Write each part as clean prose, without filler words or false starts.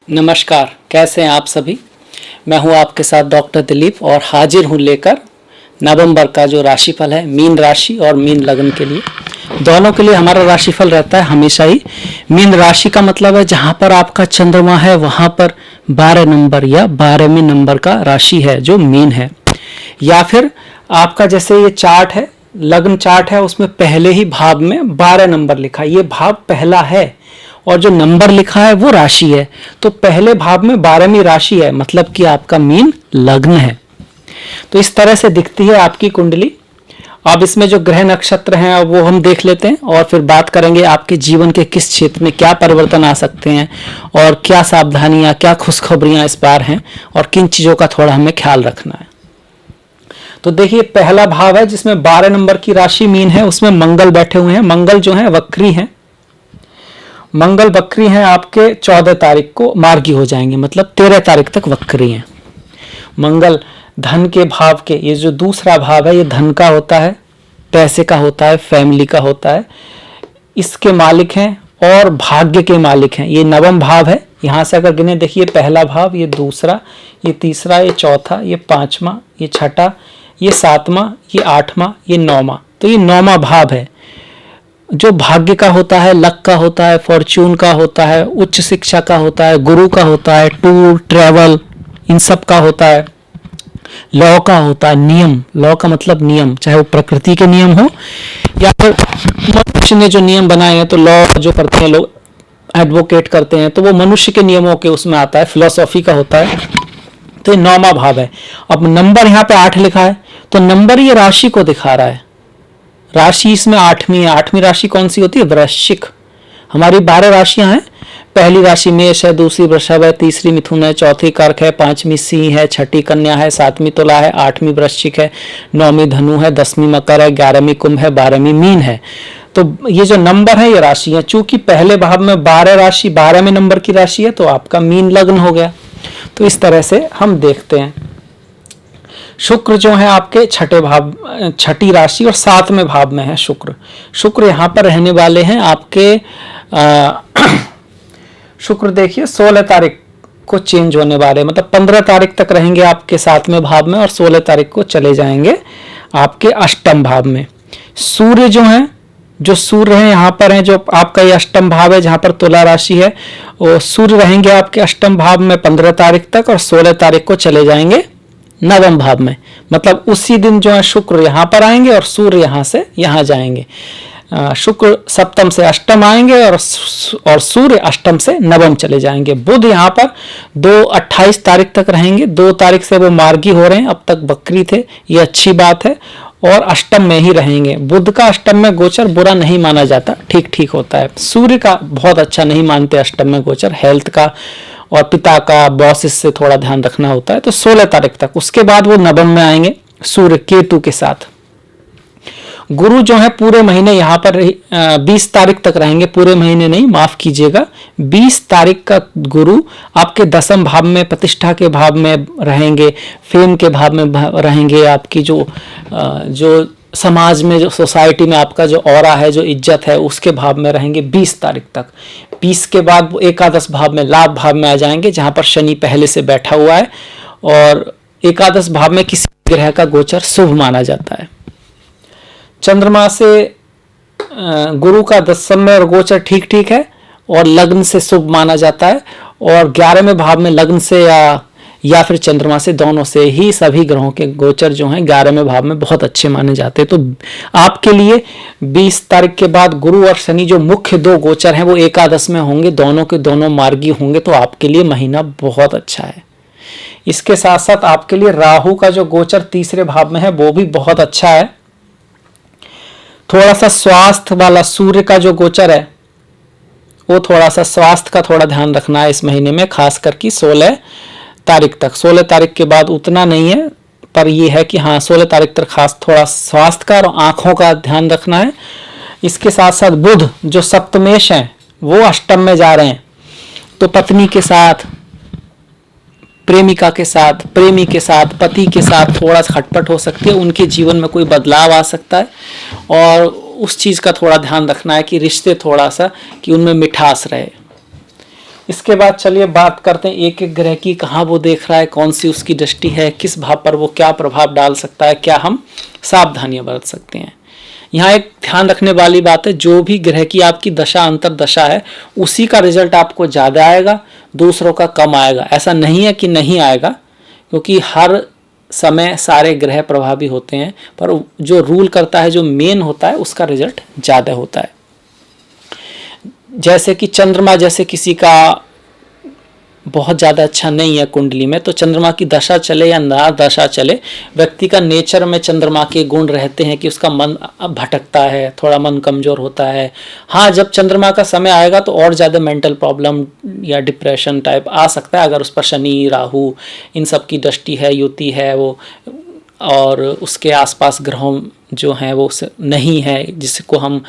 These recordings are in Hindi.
नमस्कार, कैसे हैं आप सभी। मैं हूं आपके साथ डॉक्टर दिलीप और हाजिर हूं लेकर नवंबर का जो राशिफल है मीन राशि और मीन लग्न के लिए। दोनों के लिए हमारा राशिफल रहता है हमेशा ही। मीन राशि का मतलब है जहां पर आपका चंद्रमा है वहां पर 12 नंबर या 12वें नंबर का राशि है जो मीन है। या फिर आपका जैसे ये चार्ट है, लग्न चार्ट है, उसमें पहले ही भाव में 12 नंबर लिखा है, ये भाव पहला है और जो नंबर लिखा है वो राशि है। तो पहले भाव में 12वीं राशि है, मतलब कि आपका मीन लग्न है। तो इस तरह से दिखती है आपकी कुंडली। अब इसमें जो ग्रह नक्षत्र हैं वो हम देख लेते हैं और फिर बात करेंगे आपके जीवन के किस क्षेत्र में क्या परिवर्तन आ सकते हैं और क्या सावधानियां, क्या खुशखबरियां इस बार हैं और किन चीजों का थोड़ा हमें ख्याल रखना है। तो देखिए, पहला भाव है जिसमें 12 नंबर की राशि मीन है, उसमें मंगल बैठे हुए हैं। मंगल जो है वक्री हैं। मंगल वक्री हैं आपके 14 तारीख को मार्गी हो जाएंगे, मतलब 13 तारीख तक वक्री हैं। मंगल धन के भाव के, ये जो दूसरा भाव है ये धन का होता है, पैसे का होता है, फैमिली का होता है, इसके मालिक हैं और भाग्य के मालिक हैं। ये नवम भाव है। यहां से अगर गिने देखिए, पहला भाव, ये दूसरा, ये तीसरा, ये चौथा, ये पांचवा, ये छठा, ये सातवां, ये आठवां, ये नौवां। तो ये नौवां भाव है जो भाग्य का होता है, लक का होता है, फॉर्च्यून का होता है, उच्च शिक्षा का होता है, गुरु का होता है, टूर ट्रैवल इन सब का होता है, लॉ का होता है, नियम, लॉ का मतलब नियम, चाहे वो प्रकृति के नियम हो या फिर मनुष्य ने जो नियम बनाए हैं। तो लॉ जो करते हैं लोग, एडवोकेट करते हैं, तो वो मनुष्य के नियमों के उसमें आता है, फिलोसॉफी का होता है। तो ये नौवां भाव है। अब नंबर यहाँ पे 8 लिखा है, तो नंबर ये राशि को दिखा रहा है। राशि इसमें 8वीं है। 8वीं राशि कौन सी होती है? वृश्चिक। हमारी 12 राशियां हैं। पहली राशि मेष है, दूसरी वृषभ है, तीसरी मिथुन है, चौथी कर्क है, 5वीं सिंह है, छठी कन्या है, 7वीं तुला है, 8वीं वृश्चिक है, 9वीं धनु है, 10वीं मकर है, 11वीं कुंभ है, 12वीं मीन है। तो ये जो नंबर है ये राशि है। चूंकि पहले भाव में 12 राशि 12वें नंबर की राशि है, तो आपका मीन लग्न हो गया। तो इस तरह से हम देखते हैं। शुक्र जो है आपके छठे भाव, छठी राशि और 7वें भाव में है शुक्र। शुक्र यहाँ पर रहने वाले हैं आपके शुक्र देखिए 16 तारीख को चेंज होने वाले, मतलब 15 तारीख तक रहेंगे आपके 7वें भाव में और 16 तारीख को चले जाएंगे आपके अष्टम भाव में। सूर्य जो है, जो सूर्य है यहाँ पर है, जो आपका ये अष्टम भाव है जहाँ पर तुला राशि है, वो सूर्य रहेंगे आपके अष्टम भाव में 15 तारीख तक और 16 तारीख को चले जाएंगे नवम भाव में। मतलब उसी दिन जो है शुक्र यहाँ पर आएंगे और सूर्य यहाँ से यहाँ जाएंगे। शुक्र सप्तम से अष्टम आएंगे और सूर्य अष्टम से नवम चले जाएंगे। बुध यहाँ पर 28 तारीख तक रहेंगे। 2 तारीख से वो मार्गी हो रहे हैं, अब तक बकरी थे, ये अच्छी बात है, और अष्टम में ही रहेंगे। बुध का अष्टम में गोचर बुरा नहीं माना जाता, ठीक ठीक होता है। सूर्य का बहुत अच्छा नहीं मानते अष्टम में गोचर, हेल्थ का और पिता का, बॉसेस से थोड़ा ध्यान रखना होता है। तो 16 तारीख तक, उसके बाद वो नवम में आएंगे सूर्य केतु के साथ। गुरु जो है पूरे महीने यहाँ पर 20 तारीख तक रहेंगे, पूरे महीने नहीं, माफ कीजिएगा, 20 तारीख का गुरु आपके 10वें भाव में, प्रतिष्ठा के भाव में रहेंगे, फेम के भाव में रहेंगे, आपकी जो समाज में, जो सोसाइटी में आपका जो ऑरा है, जो इज्जत है, उसके भाव में रहेंगे 20 तारीख तक। 20 के बाद वो एकादश भाव में, लाभ भाव में आ जाएंगे, जहां पर शनि पहले से बैठा हुआ है और एकादश भाव में किसी ग्रह का गोचर शुभ माना जाता है। चंद्रमा से गुरु का 10वें में गोचर ठीक ठीक है और लग्न से शुभ माना जाता है, और 11वें भाव में लग्न से या फिर चंद्रमा से, दोनों से ही सभी ग्रहों के गोचर जो हैं 11वें भाव में बहुत अच्छे माने जाते हैं। तो आपके लिए 20 तारीख के बाद गुरु और शनि जो मुख्य 2 गोचर हैं वो एकादश में होंगे, दोनों के दोनों मार्गी होंगे, तो आपके लिए महीना बहुत अच्छा है। इसके साथ साथ आपके लिए राहु का जो गोचर 3रे भाव में है वो भी बहुत अच्छा है। थोड़ा सा स्वास्थ्य वाला सूर्य का जो गोचर है वो थोड़ा सा स्वास्थ्य का थोड़ा ध्यान रखना है इस महीने में, खास करके 16 तारीख तक। 16 तारीख के बाद उतना नहीं है, पर यह है कि हाँ 16 तारीख तक खास थोड़ा स्वास्थ्य का और आंखों का ध्यान रखना है। इसके साथ साथ बुध जो सप्तमेश हैं वो अष्टम में जा रहे हैं, तो पत्नी के साथ, प्रेमिका के साथ, प्रेमी के साथ, पति के साथ थोड़ा सा खटपट हो सकती है, उनके जीवन में कोई बदलाव आ सकता है और उस चीज़ का थोड़ा ध्यान रखना है कि रिश्ते थोड़ा सा कि उनमें मिठास रहे। इसके बाद चलिए बात करते हैं एक एक ग्रह की, कहाँ वो देख रहा है, कौन सी उसकी दृष्टि है, किस भाव पर वो क्या प्रभाव डाल सकता है, क्या हम सावधानियां बरत सकते हैं। यहाँ एक ध्यान रखने वाली बात है, जो भी ग्रह की आपकी दशा अंतर दशा है उसी का रिजल्ट आपको ज़्यादा आएगा, दूसरों का कम आएगा। ऐसा नहीं है कि नहीं आएगा, क्योंकि हर समय सारे ग्रह प्रभावी होते हैं, पर जो रूल करता है, जो मेन होता है, उसका रिजल्ट ज़्यादा होता है। जैसे कि चंद्रमा जैसे किसी का बहुत ज़्यादा अच्छा नहीं है कुंडली में, तो चंद्रमा की दशा चले या ना दशा चले, व्यक्ति का नेचर में चंद्रमा के गुण रहते हैं कि उसका मन भटकता है, थोड़ा मन कमज़ोर होता है। हाँ, जब चंद्रमा का समय आएगा तो और ज़्यादा मेंटल प्रॉब्लम या डिप्रेशन टाइप आ सकता है, अगर उस पर शनि राहु इन सब की दृष्टि है, युति है वो, और उसके आसपास ग्रहों जो हैं वो नहीं है, जिसको हम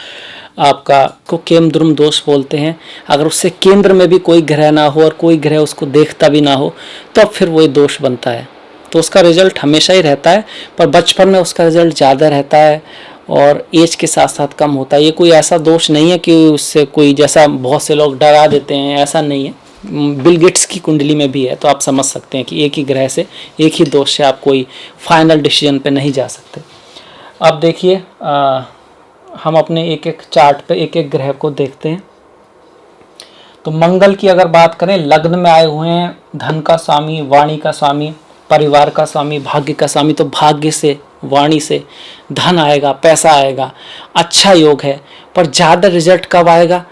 आपका को केंद्रम दोष बोलते हैं। अगर उससे केंद्र में भी कोई ग्रह ना हो और कोई ग्रह उसको देखता भी ना हो, तो फिर वही दोष बनता है। तो उसका रिजल्ट हमेशा ही रहता है, पर बचपन में उसका रिजल्ट ज़्यादा रहता है और एज के साथ साथ कम होता है। ये कोई ऐसा दोष नहीं है कि उससे कोई, जैसा बहुत से लोग डरा देते हैं, ऐसा नहीं है। बिल गेट्स की कुंडली में भी है, तो आप समझ सकते हैं कि एक ही ग्रह से, एक ही दोष से आप कोई फाइनल डिसीजन पे नहीं जा सकते। अब देखिए, हम अपने एक एक चार्ट पे एक एक ग्रह को देखते हैं। तो मंगल की अगर बात करें, लग्न में आए हुए हैं, धन का स्वामी, वाणी का स्वामी, परिवार का स्वामी, भाग्य का स्वामी। तो भाग्य से, वाणी से धन आएगा, पैसा आएगा, अच्छा योग है। पर ज़्यादा रिजल्ट कब आएगा?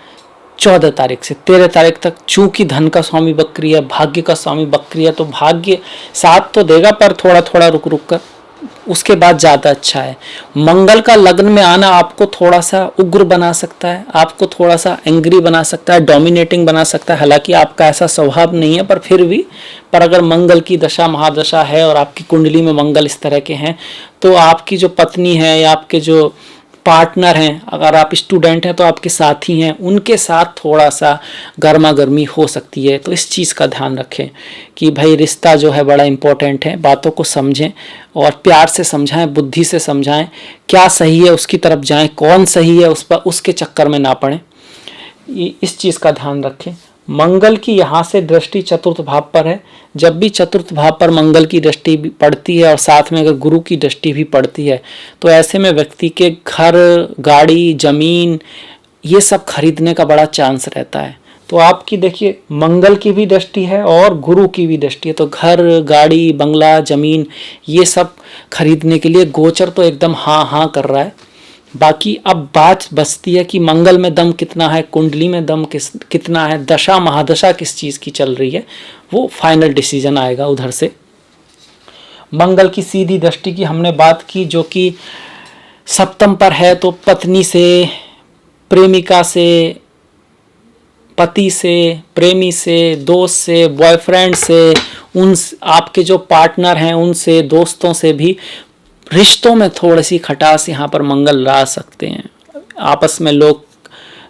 14 तारीख से 13 तारीख तक। चूंकि धन का स्वामी बकरी है, भाग्य का स्वामी बकरी है, तो भाग्य साथ तो देगा, पर थोड़ा थोड़ा रुक रुक कर, उसके बाद ज़्यादा अच्छा है। मंगल का लग्न में आना आपको थोड़ा सा उग्र बना सकता है, आपको थोड़ा सा एंग्री बना सकता है, डोमिनेटिंग बना सकता है। हालांकि आपका ऐसा स्वभाव नहीं है, पर फिर भी, पर अगर मंगल की दशा महादशा है और आपकी कुंडली में मंगल इस तरह के हैं, तो आपकी जो पत्नी है या आपके जो पार्टनर हैं, अगर आप स्टूडेंट हैं तो आपके साथी हैं, उनके साथ थोड़ा सा गर्मा गर्मी हो सकती है। तो इस चीज़ का ध्यान रखें कि भाई रिश्ता जो है बड़ा इम्पोर्टेंट है। बातों को समझें और प्यार से समझाएं, बुद्धि से समझाएं, क्या सही है उसकी तरफ जाएं, कौन सही है उस पर, उसके चक्कर में ना पड़ें। इस चीज़ का ध्यान रखें। मंगल की यहाँ से दृष्टि चतुर्थ भाव पर है। जब भी चतुर्थ भाव पर मंगल की दृष्टि पड़ती है और साथ में अगर गुरु की दृष्टि भी पड़ती है, तो ऐसे में व्यक्ति के घर, गाड़ी, जमीन, ये सब खरीदने का बड़ा चांस रहता है। तो आपकी देखिए, मंगल की भी दृष्टि है और गुरु की भी दृष्टि है, तो घर, गाड़ी, बंगला, जमीन, ये सब खरीदने के लिए गोचर तो एकदम हाँ हाँ कर रहा है। बाकी अब बात बचती है कि मंगल में दम कितना है, कुंडली में दम कितना है, दशा महादशा किस चीज़ की चल रही है, वो फाइनल डिसीजन आएगा उधर से। मंगल की सीधी दृष्टि की हमने बात की, जो कि सप्तम पर है, तो पत्नी से, प्रेमिका से, पति से, प्रेमी से, दोस्त से, बॉयफ्रेंड से, उन आपके जो पार्टनर हैं उनसे, दोस्तों से भी रिश्तों में थोड़ी सी खटास यहाँ पर मंगल ला सकते हैं। आपस में लोग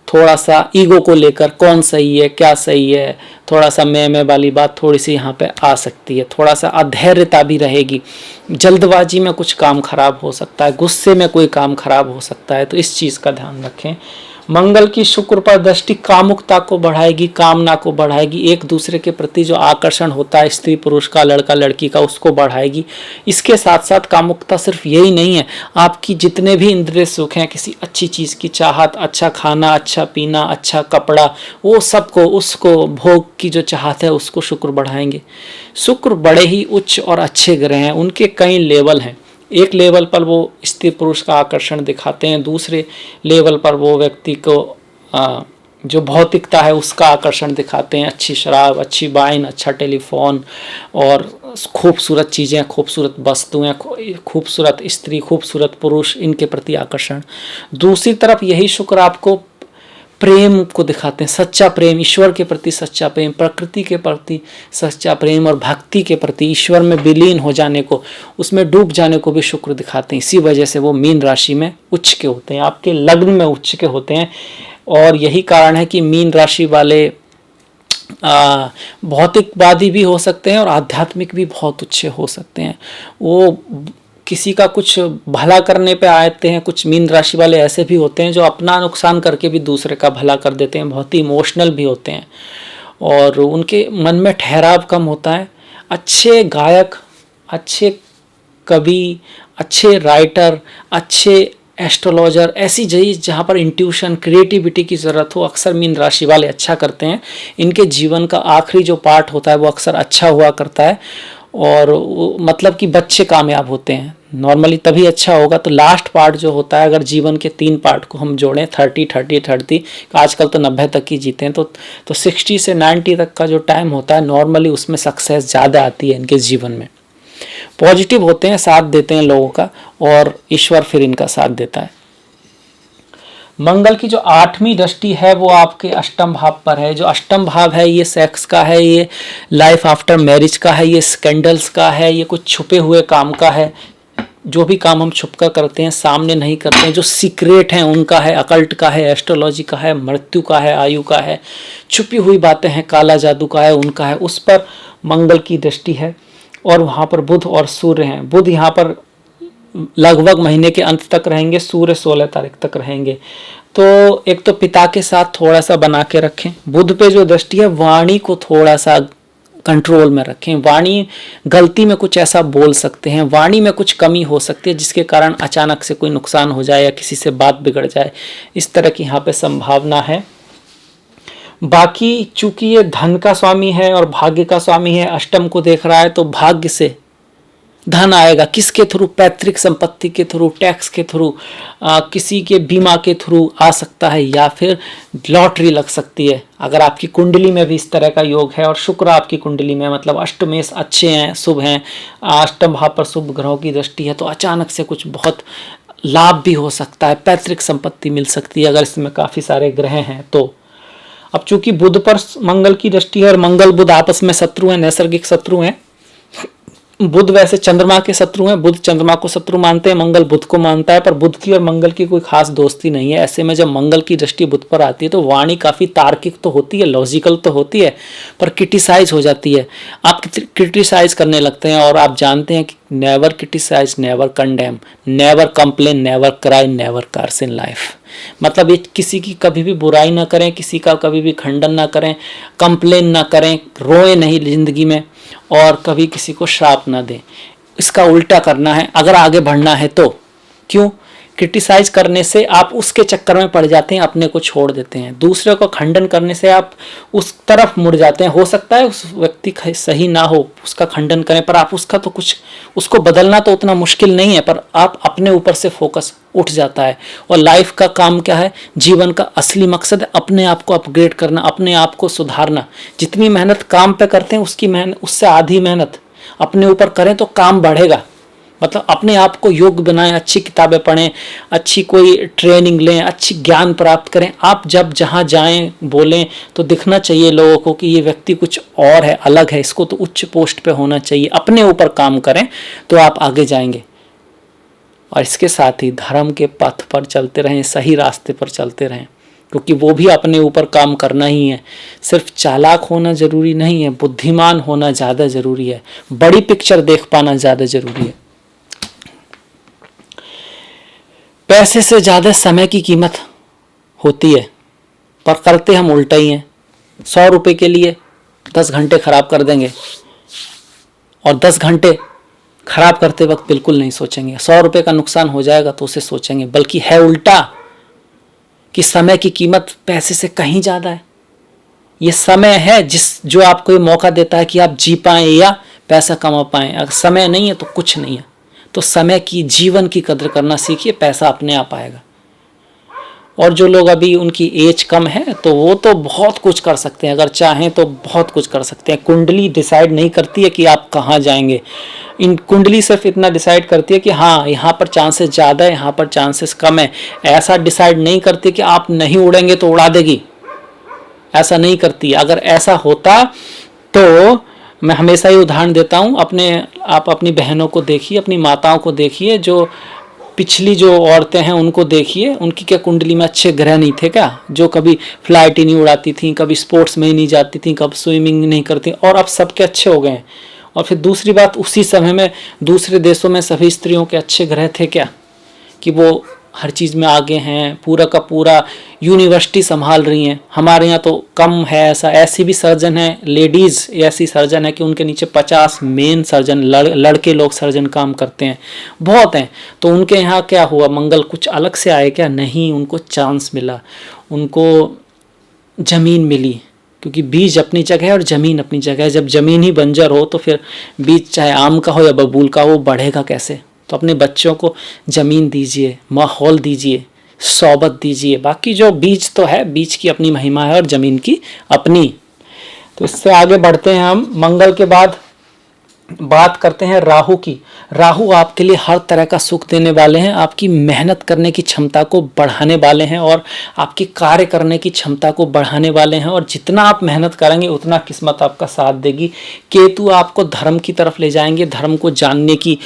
थोड़ा सा ईगो को लेकर, कौन सही है, क्या सही है, थोड़ा सा मैं वाली बात थोड़ी सी यहाँ पे आ सकती है। थोड़ा सा अधैर्यता भी रहेगी, जल्दबाजी में कुछ काम खराब हो सकता है, गुस्से में कोई काम खराब हो सकता है। तो इस चीज़ का ध्यान रखें। मंगल की शुक्र पर दृष्टि कामुकता को बढ़ाएगी, कामना को बढ़ाएगी, एक दूसरे के प्रति जो आकर्षण होता है स्त्री पुरुष का, लड़का लड़की का, उसको बढ़ाएगी। इसके साथ साथ कामुकता सिर्फ यही नहीं है, आपकी जितने भी इंद्रिय सुख हैं, किसी अच्छी चीज़ की चाहत, अच्छा खाना, अच्छा पीना, अच्छा कपड़ा, वो सबको, उसको भोग की जो चाहत है उसको शुक्र बढ़ाएंगे। शुक्र बड़े ही उच्च और अच्छे ग्रह हैं, उनके कई लेवल हैं। एक लेवल पर वो स्त्री पुरुष का आकर्षण दिखाते हैं, दूसरे लेवल पर वो व्यक्ति को जो भौतिकता है उसका आकर्षण दिखाते हैं। अच्छी शराब, अच्छी वाइन, अच्छा टेलीफोन और खूबसूरत चीज़ें, खूबसूरत वस्तुएं, खूबसूरत स्त्री, खूबसूरत पुरुष, इनके प्रति आकर्षण। दूसरी तरफ यही शुक्र आपको प्रेम को दिखाते हैं, सच्चा प्रेम, ईश्वर के प्रति सच्चा प्रेम, प्रकृति के प्रति सच्चा प्रेम और भक्ति के प्रति, ईश्वर में विलीन हो जाने को, उसमें डूब जाने को भी शुक्र दिखाते हैं। इसी वजह से वो मीन राशि में उच्च के होते हैं, आपके लग्न में उच्च के होते हैं। और यही कारण है कि मीन राशि वाले भौतिकवादी भी हो सकते हैं और आध्यात्मिक भी बहुत अच्छे हो सकते हैं। वो किसी का कुछ भला करने पे आते हैं। कुछ मीन राशि वाले ऐसे भी होते हैं जो अपना नुकसान करके भी दूसरे का भला कर देते हैं, बहुत ही इमोशनल भी होते हैं। और उनके मन में ठहराव कम होता है। अच्छे गायक, अच्छे कवि, अच्छे राइटर, अच्छे एस्ट्रोलॉजर, ऐसी चीज़ जहाँ पर इंट्यूशन, क्रिएटिविटी की ज़रूरत हो, अक्सर मीन राशि वाले अच्छा करते हैं। इनके जीवन का आखिरी जो पार्ट होता है वो अक्सर अच्छा हुआ करता है, और मतलब कि बच्चे कामयाब होते हैं नॉर्मली तभी अच्छा होगा। तो लास्ट पार्ट जो होता है, अगर जीवन के 3 पार्ट को हम जोड़ें, 30-30-30, आजकल तो 90 तक ही जीते हैं, तो 60 से 90 तक का जो टाइम होता है नॉर्मली उसमें सक्सेस ज़्यादा आती है इनके जीवन में। पॉजिटिव होते हैं, साथ देते हैं लोगों का, और ईश्वर फिर इनका साथ देता है। मंगल की जो 8वीं दृष्टि है वो आपके अष्टम भाव पर है। जो अष्टम भाव है ये सेक्स का है, ये लाइफ आफ्टर मैरिज का है, ये स्कैंडल्स का है, ये कुछ छुपे हुए काम का है। जो भी काम हम छुप कर करते हैं, सामने नहीं करते हैं, जो सीक्रेट हैं उनका है, अकल्ट का है, एस्ट्रोलॉजी का है, मृत्यु का है, आयु का है, छुपी हुई बातें हैं, काला जादू का है, उनका है, उस पर मंगल की दृष्टि है। और वहाँ पर बुध और सूर्य हैं। बुध यहाँ पर लगभग महीने के अंत तक रहेंगे, सूर्य 16 तारीख तक रहेंगे। तो एक तो पिता के साथ थोड़ा सा बना के रखें। बुध पे जो दृष्टि है, वाणी को थोड़ा सा कंट्रोल में रखें। वाणी, गलती में कुछ ऐसा बोल सकते हैं, वाणी में कुछ कमी हो सकती है जिसके कारण अचानक से कोई नुकसान हो जाए या किसी से बात बिगड़ जाए, इस तरह की यहाँ पे संभावना है। बाकी चूंकि ये धन का स्वामी है और भाग्य का स्वामी है, अष्टम को देख रहा है, तो भाग्य से धन आएगा। किसके थ्रू? पैतृक संपत्ति के थ्रू, टैक्स के थ्रू, किसी के बीमा के थ्रू आ सकता है, या फिर लॉटरी लग सकती है। अगर आपकी कुंडली में भी इस तरह का योग है और शुक्र आपकी कुंडली में, मतलब अष्टमेश अच्छे हैं, शुभ हैं, अष्टम भाव पर शुभ ग्रहों की दृष्टि है, तो अचानक से कुछ बहुत लाभ भी हो सकता है, पैतृक संपत्ति मिल सकती है अगर इसमें काफ़ी सारे ग्रह हैं तो। अब चूंकि बुध पर मंगल की दृष्टि है और मंगल बुध आपस में शत्रु हैं, नैसर्गिक शत्रु हैं। बुध वैसे चंद्रमा के शत्रु हैं, बुध चंद्रमा को शत्रु मानते हैं, मंगल बुध को मानता है, पर बुध की और मंगल की कोई खास दोस्ती नहीं है। ऐसे में जब मंगल की दृष्टि बुध पर आती है तो वाणी काफ़ी तार्किक तो होती है, लॉजिकल तो होती है, पर क्रिटिसाइज हो जाती है। आप क्रिटिसाइज करने लगते हैं, और आप जानते हैं कि never criticise, never condemn, never complain, never cry, never curse in life. मतलब ये किसी की कभी भी बुराई ना करें, किसी का कभी भी खंडन ना करें, कंप्लेन ना करें, रोए नहीं जिंदगी में, और कभी किसी को श्राप ना दें। इसका उल्टा करना है अगर आगे बढ़ना है तो। क्यों? क्रिटिसाइज करने से आप उसके चक्कर में पड़ जाते हैं, अपने को छोड़ देते हैं। दूसरे को खंडन करने से आप उस तरफ मुड़ जाते हैं। हो सकता है उस व्यक्ति सही ना हो, उसका खंडन करें, पर आप उसका तो कुछ, उसको बदलना तो उतना मुश्किल नहीं है, पर आप अपने ऊपर से फोकस उठ जाता है। और लाइफ का काम क्या है? जीवन का असली मकसद है अपने आप को अपग्रेड करना, अपने आप को सुधारना। जितनी मेहनत काम पे करते हैं उसकी मेहनत, उससे आधी मेहनत अपने ऊपर करें तो काम बढ़ेगा। मतलब अपने आप को योग्य बनाएं, अच्छी किताबें पढ़ें, अच्छी कोई ट्रेनिंग लें, अच्छी ज्ञान प्राप्त करें। आप जब जहाँ जाएं, बोलें, तो दिखना चाहिए लोगों को कि ये व्यक्ति कुछ और है, अलग है, इसको तो उच्च पोस्ट पे होना चाहिए। अपने ऊपर काम करें तो आप आगे जाएंगे। और इसके साथ ही धर्म के पथ पर चलते रहें, सही रास्ते पर चलते रहें, क्योंकि वो भी अपने ऊपर काम करना ही है। सिर्फ चालाक होना जरूरी नहीं है, बुद्धिमान होना ज़्यादा जरूरी है, बड़ी पिक्चर देख पाना ज़्यादा जरूरी है। पैसे से ज़्यादा समय की कीमत होती है, पर करते हम उल्टा ही हैं। 100 रुपये के लिए 10 घंटे खराब कर देंगे, और 10 घंटे खराब करते वक्त बिल्कुल नहीं सोचेंगे। 100 रुपये का नुकसान हो जाएगा तो उसे सोचेंगे, बल्कि है उल्टा कि समय की कीमत पैसे से कहीं ज़्यादा है। ये समय है जो आपको ये मौका देता है कि आप जी पाएँ या पैसा कमा पाएँ। अगर समय नहीं है तो कुछ नहीं है। तो समय की, जीवन की कदर करना सीखिए, पैसा अपने आप आएगा। और जो लोग अभी उनकी एज कम है तो वो तो बहुत कुछ कर सकते हैं, अगर चाहें तो बहुत कुछ कर सकते हैं। कुंडली डिसाइड नहीं करती है कि आप कहाँ जाएंगे। इन कुंडली सिर्फ इतना डिसाइड करती है कि हाँ यहाँ पर चांसेस ज़्यादा है, यहाँ पर चांसेस कम है। ऐसा डिसाइड नहीं करती कि आप नहीं उड़ेंगे तो उड़ा देगी, ऐसा नहीं करती। अगर ऐसा होता तो मैं हमेशा ही उदाहरण देता हूँ, आप अपनी बहनों को देखिए, अपनी माताओं को देखिए, जो पिछली जो औरतें हैं उनको देखिए, उनकी क्या कुंडली में अच्छे ग्रह नहीं थे क्या? जो कभी फ्लाइट ही नहीं उड़ाती थी, कभी स्पोर्ट्स में ही नहीं जाती थी, कभी स्विमिंग नहीं करती, और अब सबके अच्छे हो गए हैं। और फिर दूसरी बात, उसी समय में दूसरे देशों में सभी स्त्रियों के अच्छे ग्रह थे क्या कि वो हर चीज़ में आगे हैं, पूरा का पूरा यूनिवर्सिटी संभाल रही हैं। हमारे यहाँ तो कम है ऐसा, ऐसी भी सर्जन है, लेडीज़ ऐसी सर्जन है कि उनके नीचे 50 मेन सर्जन लड़के लोग सर्जन काम करते हैं, बहुत हैं। तो उनके यहाँ क्या हुआ, मंगल कुछ अलग से आए क्या? नहीं, उनको चांस मिला, उनको ज़मीन मिली, क्योंकि बीज अपनी जगह है और ज़मीन अपनी जगह है। जब ज़मीन ही बंजर हो तो फिर बीज चाहे आम का हो या बबूल का, वो बढ़ेगा कैसे? तो अपने बच्चों को ज़मीन दीजिए, माहौल दीजिए, सोबत दीजिए। बाकी जो बीज तो है, बीज की अपनी महिमा है और ज़मीन की अपनी। तो इससे आगे बढ़ते हैं हम। मंगल के बाद बात करते हैं राहु की। राहु आपके लिए हर तरह का सुख देने वाले हैं, आपकी मेहनत करने की क्षमता को बढ़ाने वाले हैं और आपकी कार्य करने की क्षमता को बढ़ाने वाले हैं। और जितना आप मेहनत करेंगे उतना किस्मत आपका साथ देगी। केतु आपको धर्म की तरफ ले जाएंगे, धर्म को जानने की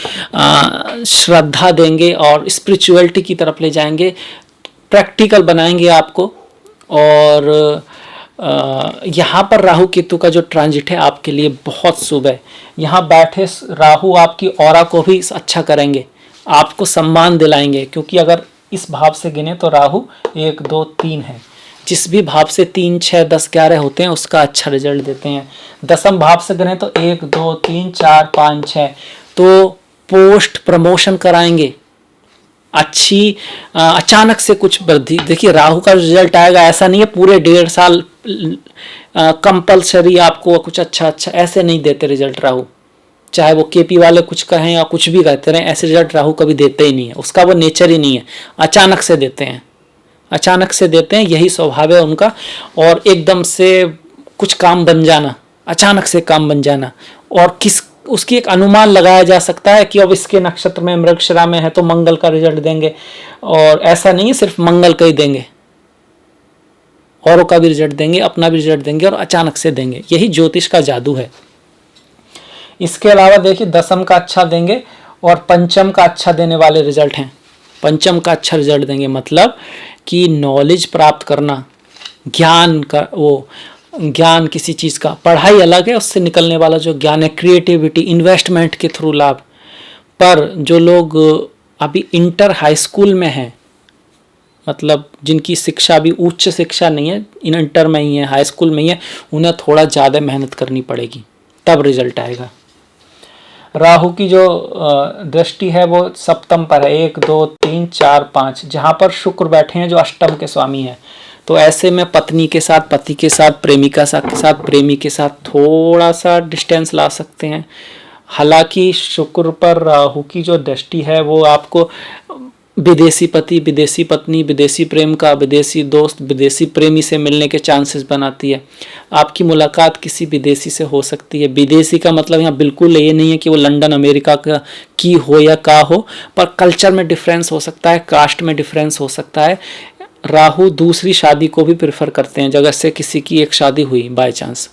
श्रद्धा देंगे और स्पिरिचुअलिटी की तरफ ले जाएंगे, प्रैक्टिकल बनाएंगे आपको। और यहाँ पर राहु केतु का जो ट्रांजिट है आपके लिए बहुत शुभ है। यहाँ बैठे राहु आपकी ऑरा को भी अच्छा करेंगे, आपको सम्मान दिलाएंगे, क्योंकि अगर इस भाव से गिने तो राहु 1 2 3 है। जिस भी भाव से 3 6 10 11 होते हैं उसका अच्छा रिजल्ट देते हैं। दसम भाव से गिने तो 1 2 3 4 5 6, तो पोस्ट प्रमोशन कराएंगे, अच्छी अचानक से कुछ वृद्धि। देखिए राहु का रिजल्ट आएगा, ऐसा नहीं है पूरे 1.5 साल कंपलसरी आपको कुछ अच्छा ऐसे नहीं देते रिजल्ट राहु। चाहे वो केपी वाले कुछ कहें या कुछ भी कहते रहें, ऐसे रिजल्ट राहु कभी देते ही नहीं है, उसका वो नेचर ही नहीं है। अचानक से देते हैं, अचानक से देते हैं, यही स्वभाव है उनका। और एकदम से कुछ काम बन जाना, अचानक से काम बन जाना, और उसकी एक अनुमान लगाया जा सकता है कि अब इसके नक्षत्र में मृगशिरा में है तो मंगल का रिजल्ट देंगे। और ऐसा नहीं है सिर्फ मंगल का ही देंगे, औरों का भी रिजल्ट देंगे, अपना भी रिजल्ट देंगे और अचानक से देंगे। यही ज्योतिष का जादू है। इसके अलावा देखिए दसम का अच्छा देंगे और पंचम का अच्छा देने वाले रिजल्ट हैं। पंचम का अच्छा रिजल्ट देंगे मतलब कि नॉलेज प्राप्त करना, ज्ञान का, वो ज्ञान किसी चीज़ का, पढ़ाई अलग है, उससे निकलने वाला जो ज्ञान है, क्रिएटिविटी, इन्वेस्टमेंट के थ्रू लाभ। पर जो लोग अभी इंटर हाई स्कूल में हैं, मतलब जिनकी शिक्षा अभी उच्च शिक्षा नहीं है, इंटर में ही है, हाई स्कूल में ही है, उन्हें थोड़ा ज़्यादा मेहनत करनी पड़ेगी, तब रिजल्ट आएगा। राहु की जो दृष्टि है वो सप्तम पर है, 1 2 3 4 5, जहाँ पर शुक्र बैठे हैं जो अष्टम के स्वामी हैं। तो ऐसे में पत्नी के साथ, पति के साथ, प्रेमिका के साथ, प्रेमी के साथ थोड़ा सा डिस्टेंस ला सकते हैं। हालांकि शुक्र पर राहु की जो दृष्टि है वो आपको विदेशी पति, विदेशी पत्नी, विदेशी प्रेम का, विदेशी दोस्त, विदेशी प्रेमी से मिलने के चांसेस बनाती है। आपकी मुलाकात किसी विदेशी से हो सकती है। विदेशी का मतलब यहाँ बिल्कुल ये नहीं है कि वो लंदन अमेरिका की हो या का हो, पर कल्चर में डिफरेंस हो सकता है, कास्ट में डिफरेंस हो सकता है। राहु दूसरी शादी को भी प्रेफर करते हैं। जगह से किसी की एक शादी हुई बाय चांस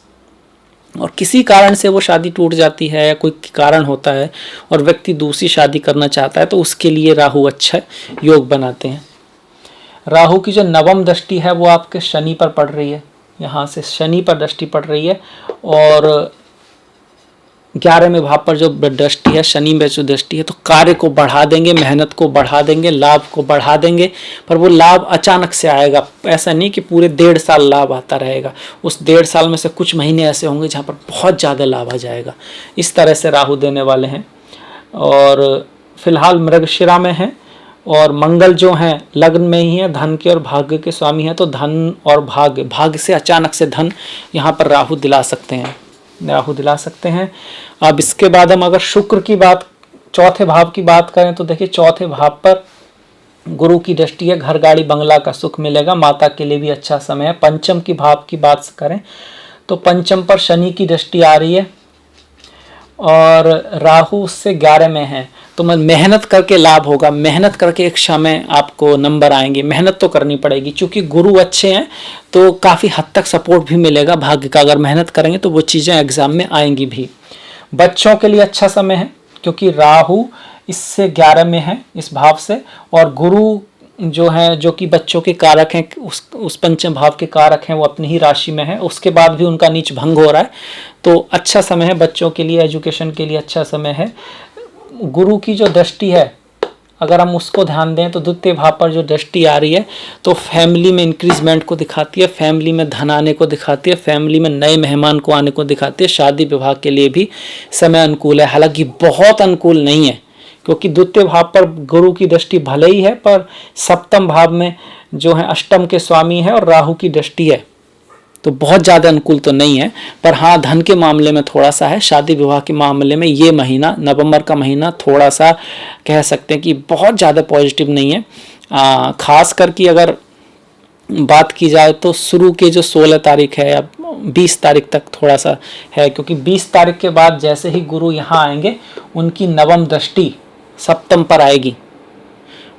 और किसी कारण से वो शादी टूट जाती है या कोई कारण होता है और व्यक्ति दूसरी शादी करना चाहता है, तो उसके लिए राहु अच्छा योग बनाते हैं। राहु की जो नवम दृष्टि है वो आपके शनि पर पड़ रही है, यहाँ से शनि पर दृष्टि पड़ रही है। और 11वें भाव पर जो दृष्टि है, शनि में जो दृष्टि है, तो कार्य को बढ़ा देंगे, मेहनत को बढ़ा देंगे, लाभ को बढ़ा देंगे। पर वो लाभ अचानक से आएगा, ऐसा नहीं कि पूरे 1.5 साल लाभ आता रहेगा। उस 1.5 साल में से कुछ महीने ऐसे होंगे जहाँ पर बहुत ज़्यादा लाभ आ जाएगा। इस तरह से राहु देने वाले हैं। और फिलहाल मृगशिरा में है और मंगल जो हैं लग्न में ही है, धन के और भाग्य के स्वामी हैं। तो धन और भाग्य से अचानक से धन यहाँ पर राहु दिला सकते हैं, राहु दिला सकते हैं। अब इसके बाद हम अगर शुक्र की बात, चौथे भाव की बात करें तो देखिए चौथे भाव पर गुरु की दृष्टि है, घर गाड़ी बंगला का सुख मिलेगा, माता के लिए भी अच्छा समय है। पंचम की भाव की बात करें तो पंचम पर शनि की दृष्टि आ रही है और राहु उससे 11 में है। तो मेहनत करके लाभ होगा, मेहनत करके एक समय आपको नंबर आएंगे। मेहनत तो करनी पड़ेगी, क्योंकि गुरु अच्छे हैं तो काफ़ी हद तक सपोर्ट भी मिलेगा भाग्य का। अगर मेहनत करेंगे तो वो चीज़ें एग्जाम में आएंगी भी। बच्चों के लिए अच्छा समय है, क्योंकि राहु इससे 11 में है, इस भाव से, और गुरु जो है, जो कि बच्चों के कारक हैं, उस पंचम भाव के कारक हैं, वो अपनी ही राशि में है। उसके बाद भी उनका नीच भंग हो रहा है, तो अच्छा समय है बच्चों के लिए, एजुकेशन के लिए अच्छा समय है। गुरु की जो दृष्टि है अगर हम उसको ध्यान दें तो द्वितीय भाव पर जो दृष्टि आ रही है तो फैमिली में इंक्रीजमेंट को दिखाती है, फैमिली में धन आने को दिखाती है, फैमिली में नए मेहमान को आने को दिखाती है। शादी विवाह के लिए भी समय अनुकूल है, हालांकि बहुत अनुकूल नहीं है, क्योंकि द्वितीय भाव पर गुरु की दृष्टि भले ही है पर सप्तम भाव में जो है अष्टम के स्वामी है और राहु की दृष्टि है, तो बहुत ज़्यादा अनुकूल तो नहीं है। पर हाँ, धन के मामले में थोड़ा सा है, शादी विवाह के मामले में ये महीना, नवंबर का महीना, थोड़ा सा कह सकते हैं कि बहुत ज़्यादा पॉजिटिव नहीं है। खास करके अगर बात की जाए तो शुरू के जो 16 तारीख है या 20 तारीख तक थोड़ा सा है, क्योंकि 20 तारीख के बाद जैसे ही गुरु यहाँ आएंगे उनकी नवम दृष्टि सप्तम पर आएगी,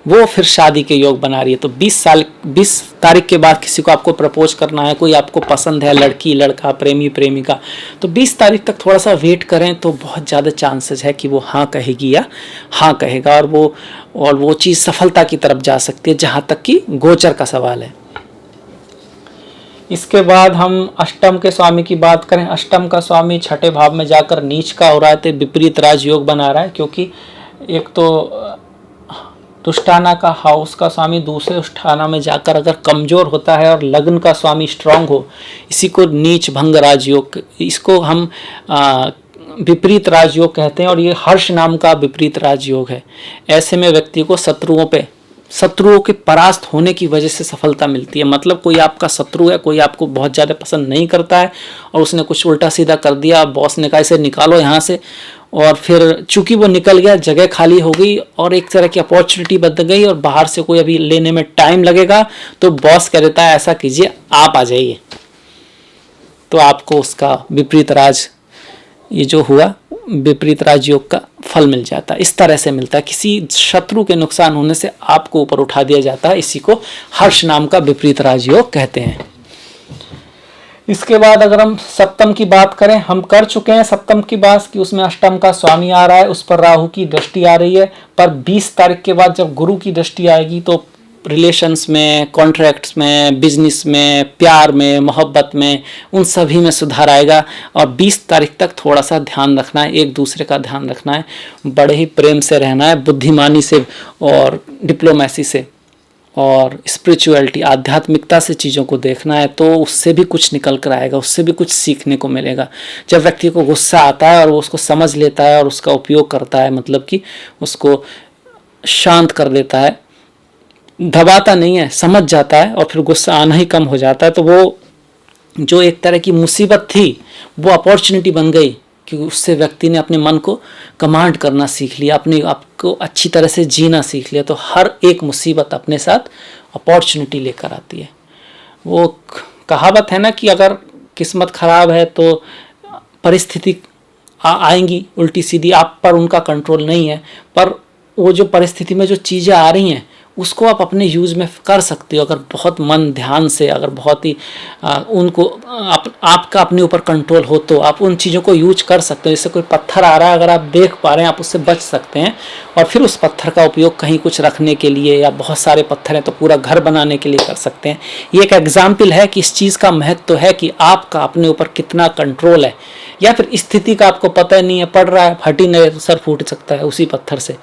वो फिर शादी के योग बना रही है। तो 20 तारीख के बाद किसी को आपको प्रपोज करना है, कोई आपको पसंद है, लड़की लड़का, प्रेमी प्रेमिका, तो 20 तारीख तक थोड़ा सा वेट करें तो बहुत ज़्यादा चांसेस है कि वो हाँ कहेगी या हाँ कहेगा, और वो चीज़ सफलता की तरफ जा सकती है, जहाँ तक कि गोचर का सवाल है। इसके बाद हम अष्टम के स्वामी की बात करें। अष्टम का स्वामी छठे भाव में जाकर नीच का हो रहा है, तो विपरीत राजयोग बना रहा है, क्योंकि एक तो दुष्टाना का हाउस का स्वामी दूसरे उष्ठाना में जाकर अगर कमजोर होता है और लग्न का स्वामी स्ट्रांग हो, इसी को नीच भंग राजयोग, इसको हम विपरीत राजयोग कहते हैं, और ये हर्ष नाम का विपरीत राजयोग है। ऐसे में व्यक्ति को शत्रुओं के परास्त होने की वजह से सफलता मिलती है। मतलब कोई आपका शत्रु है, कोई आपको बहुत ज़्यादा पसंद नहीं करता है और उसने कुछ उल्टा सीधा कर दिया, बॉस ने कहा इसे निकालो यहाँ से, और फिर चूंकि वो निकल गया, जगह खाली हो गई और एक तरह की अपॉर्चुनिटी बन गई, और बाहर से कोई अभी लेने में टाइम लगेगा, तो बॉस कह देता है ऐसा कीजिए, आप आ जाइए, तो आपको उसका विपरीत राज, ये जो हुआ विपरीत राजयोग का फल मिल जाता है। इस तरह से मिलता है, किसी शत्रु के नुकसान होने से आपको ऊपर उठा दिया जाता है। इसी को हर्ष नाम का विपरीत राजयोग कहते हैं। इसके बाद अगर हम सप्तम की बात करें, हम कर चुके हैं सप्तम की बात कि उसमें अष्टम का स्वामी आ रहा है, उस पर राहु की दृष्टि आ रही है। पर 20 तारीख के बाद जब गुरु की दृष्टि आएगी तो रिलेशंस में, कॉन्ट्रैक्ट्स में, बिजनेस में, प्यार में, मोहब्बत में, उन सभी में सुधार आएगा। और 20 तारीख तक थोड़ा सा ध्यान रखना है, एक दूसरे का ध्यान रखना है, बड़े ही प्रेम से रहना है, बुद्धिमानी से और डिप्लोमेसी से और स्पिरिचुअलिटी, आध्यात्मिकता से चीज़ों को देखना है, तो उससे भी कुछ निकल कर आएगा, उससे भी कुछ सीखने को मिलेगा। जब व्यक्ति को गुस्सा आता है और वो उसको समझ लेता है और उसका उपयोग करता है, मतलब कि उसको शांत कर देता है, दबाता नहीं है, समझ जाता है और फिर गुस्सा आना ही कम हो जाता है, तो वो जो एक तरह की मुसीबत थी वो अपॉर्चुनिटी बन गई, क्योंकि उससे व्यक्ति ने अपने मन को कमांड करना सीख लिया, अपने आप को अच्छी तरह से जीना सीख लिया। तो हर एक मुसीबत अपने साथ अपॉर्चुनिटी लेकर आती है। वो कहावत है ना कि अगर किस्मत खराब है तो परिस्थिति आएंगी उल्टी सीधी, आप पर उनका कंट्रोल नहीं है, पर वो जो परिस्थिति में जो चीज़ें आ रही हैं उसको आप अपने यूज़ में कर सकते हो, अगर बहुत मन ध्यान से, अगर बहुत ही उनको आपका अपने ऊपर कंट्रोल हो तो आप उन चीज़ों को यूज कर सकते हो। जैसे कोई पत्थर आ रहा है, अगर आप देख पा रहे हैं आप उससे बच सकते हैं और फिर उस पत्थर का उपयोग कहीं कुछ रखने के लिए, या बहुत सारे पत्थर हैं तो पूरा घर बनाने के लिए कर सकते हैं। ये एक एग्जाम्पल है कि इस चीज़ का महत्व है कि आपका अपने ऊपर कितना कंट्रोल है, या फिर स्थिति का आपको पता ही नहीं है, पड़ रहा है, फटी नहीं, सर फूट सकता है उसी पत्थर से।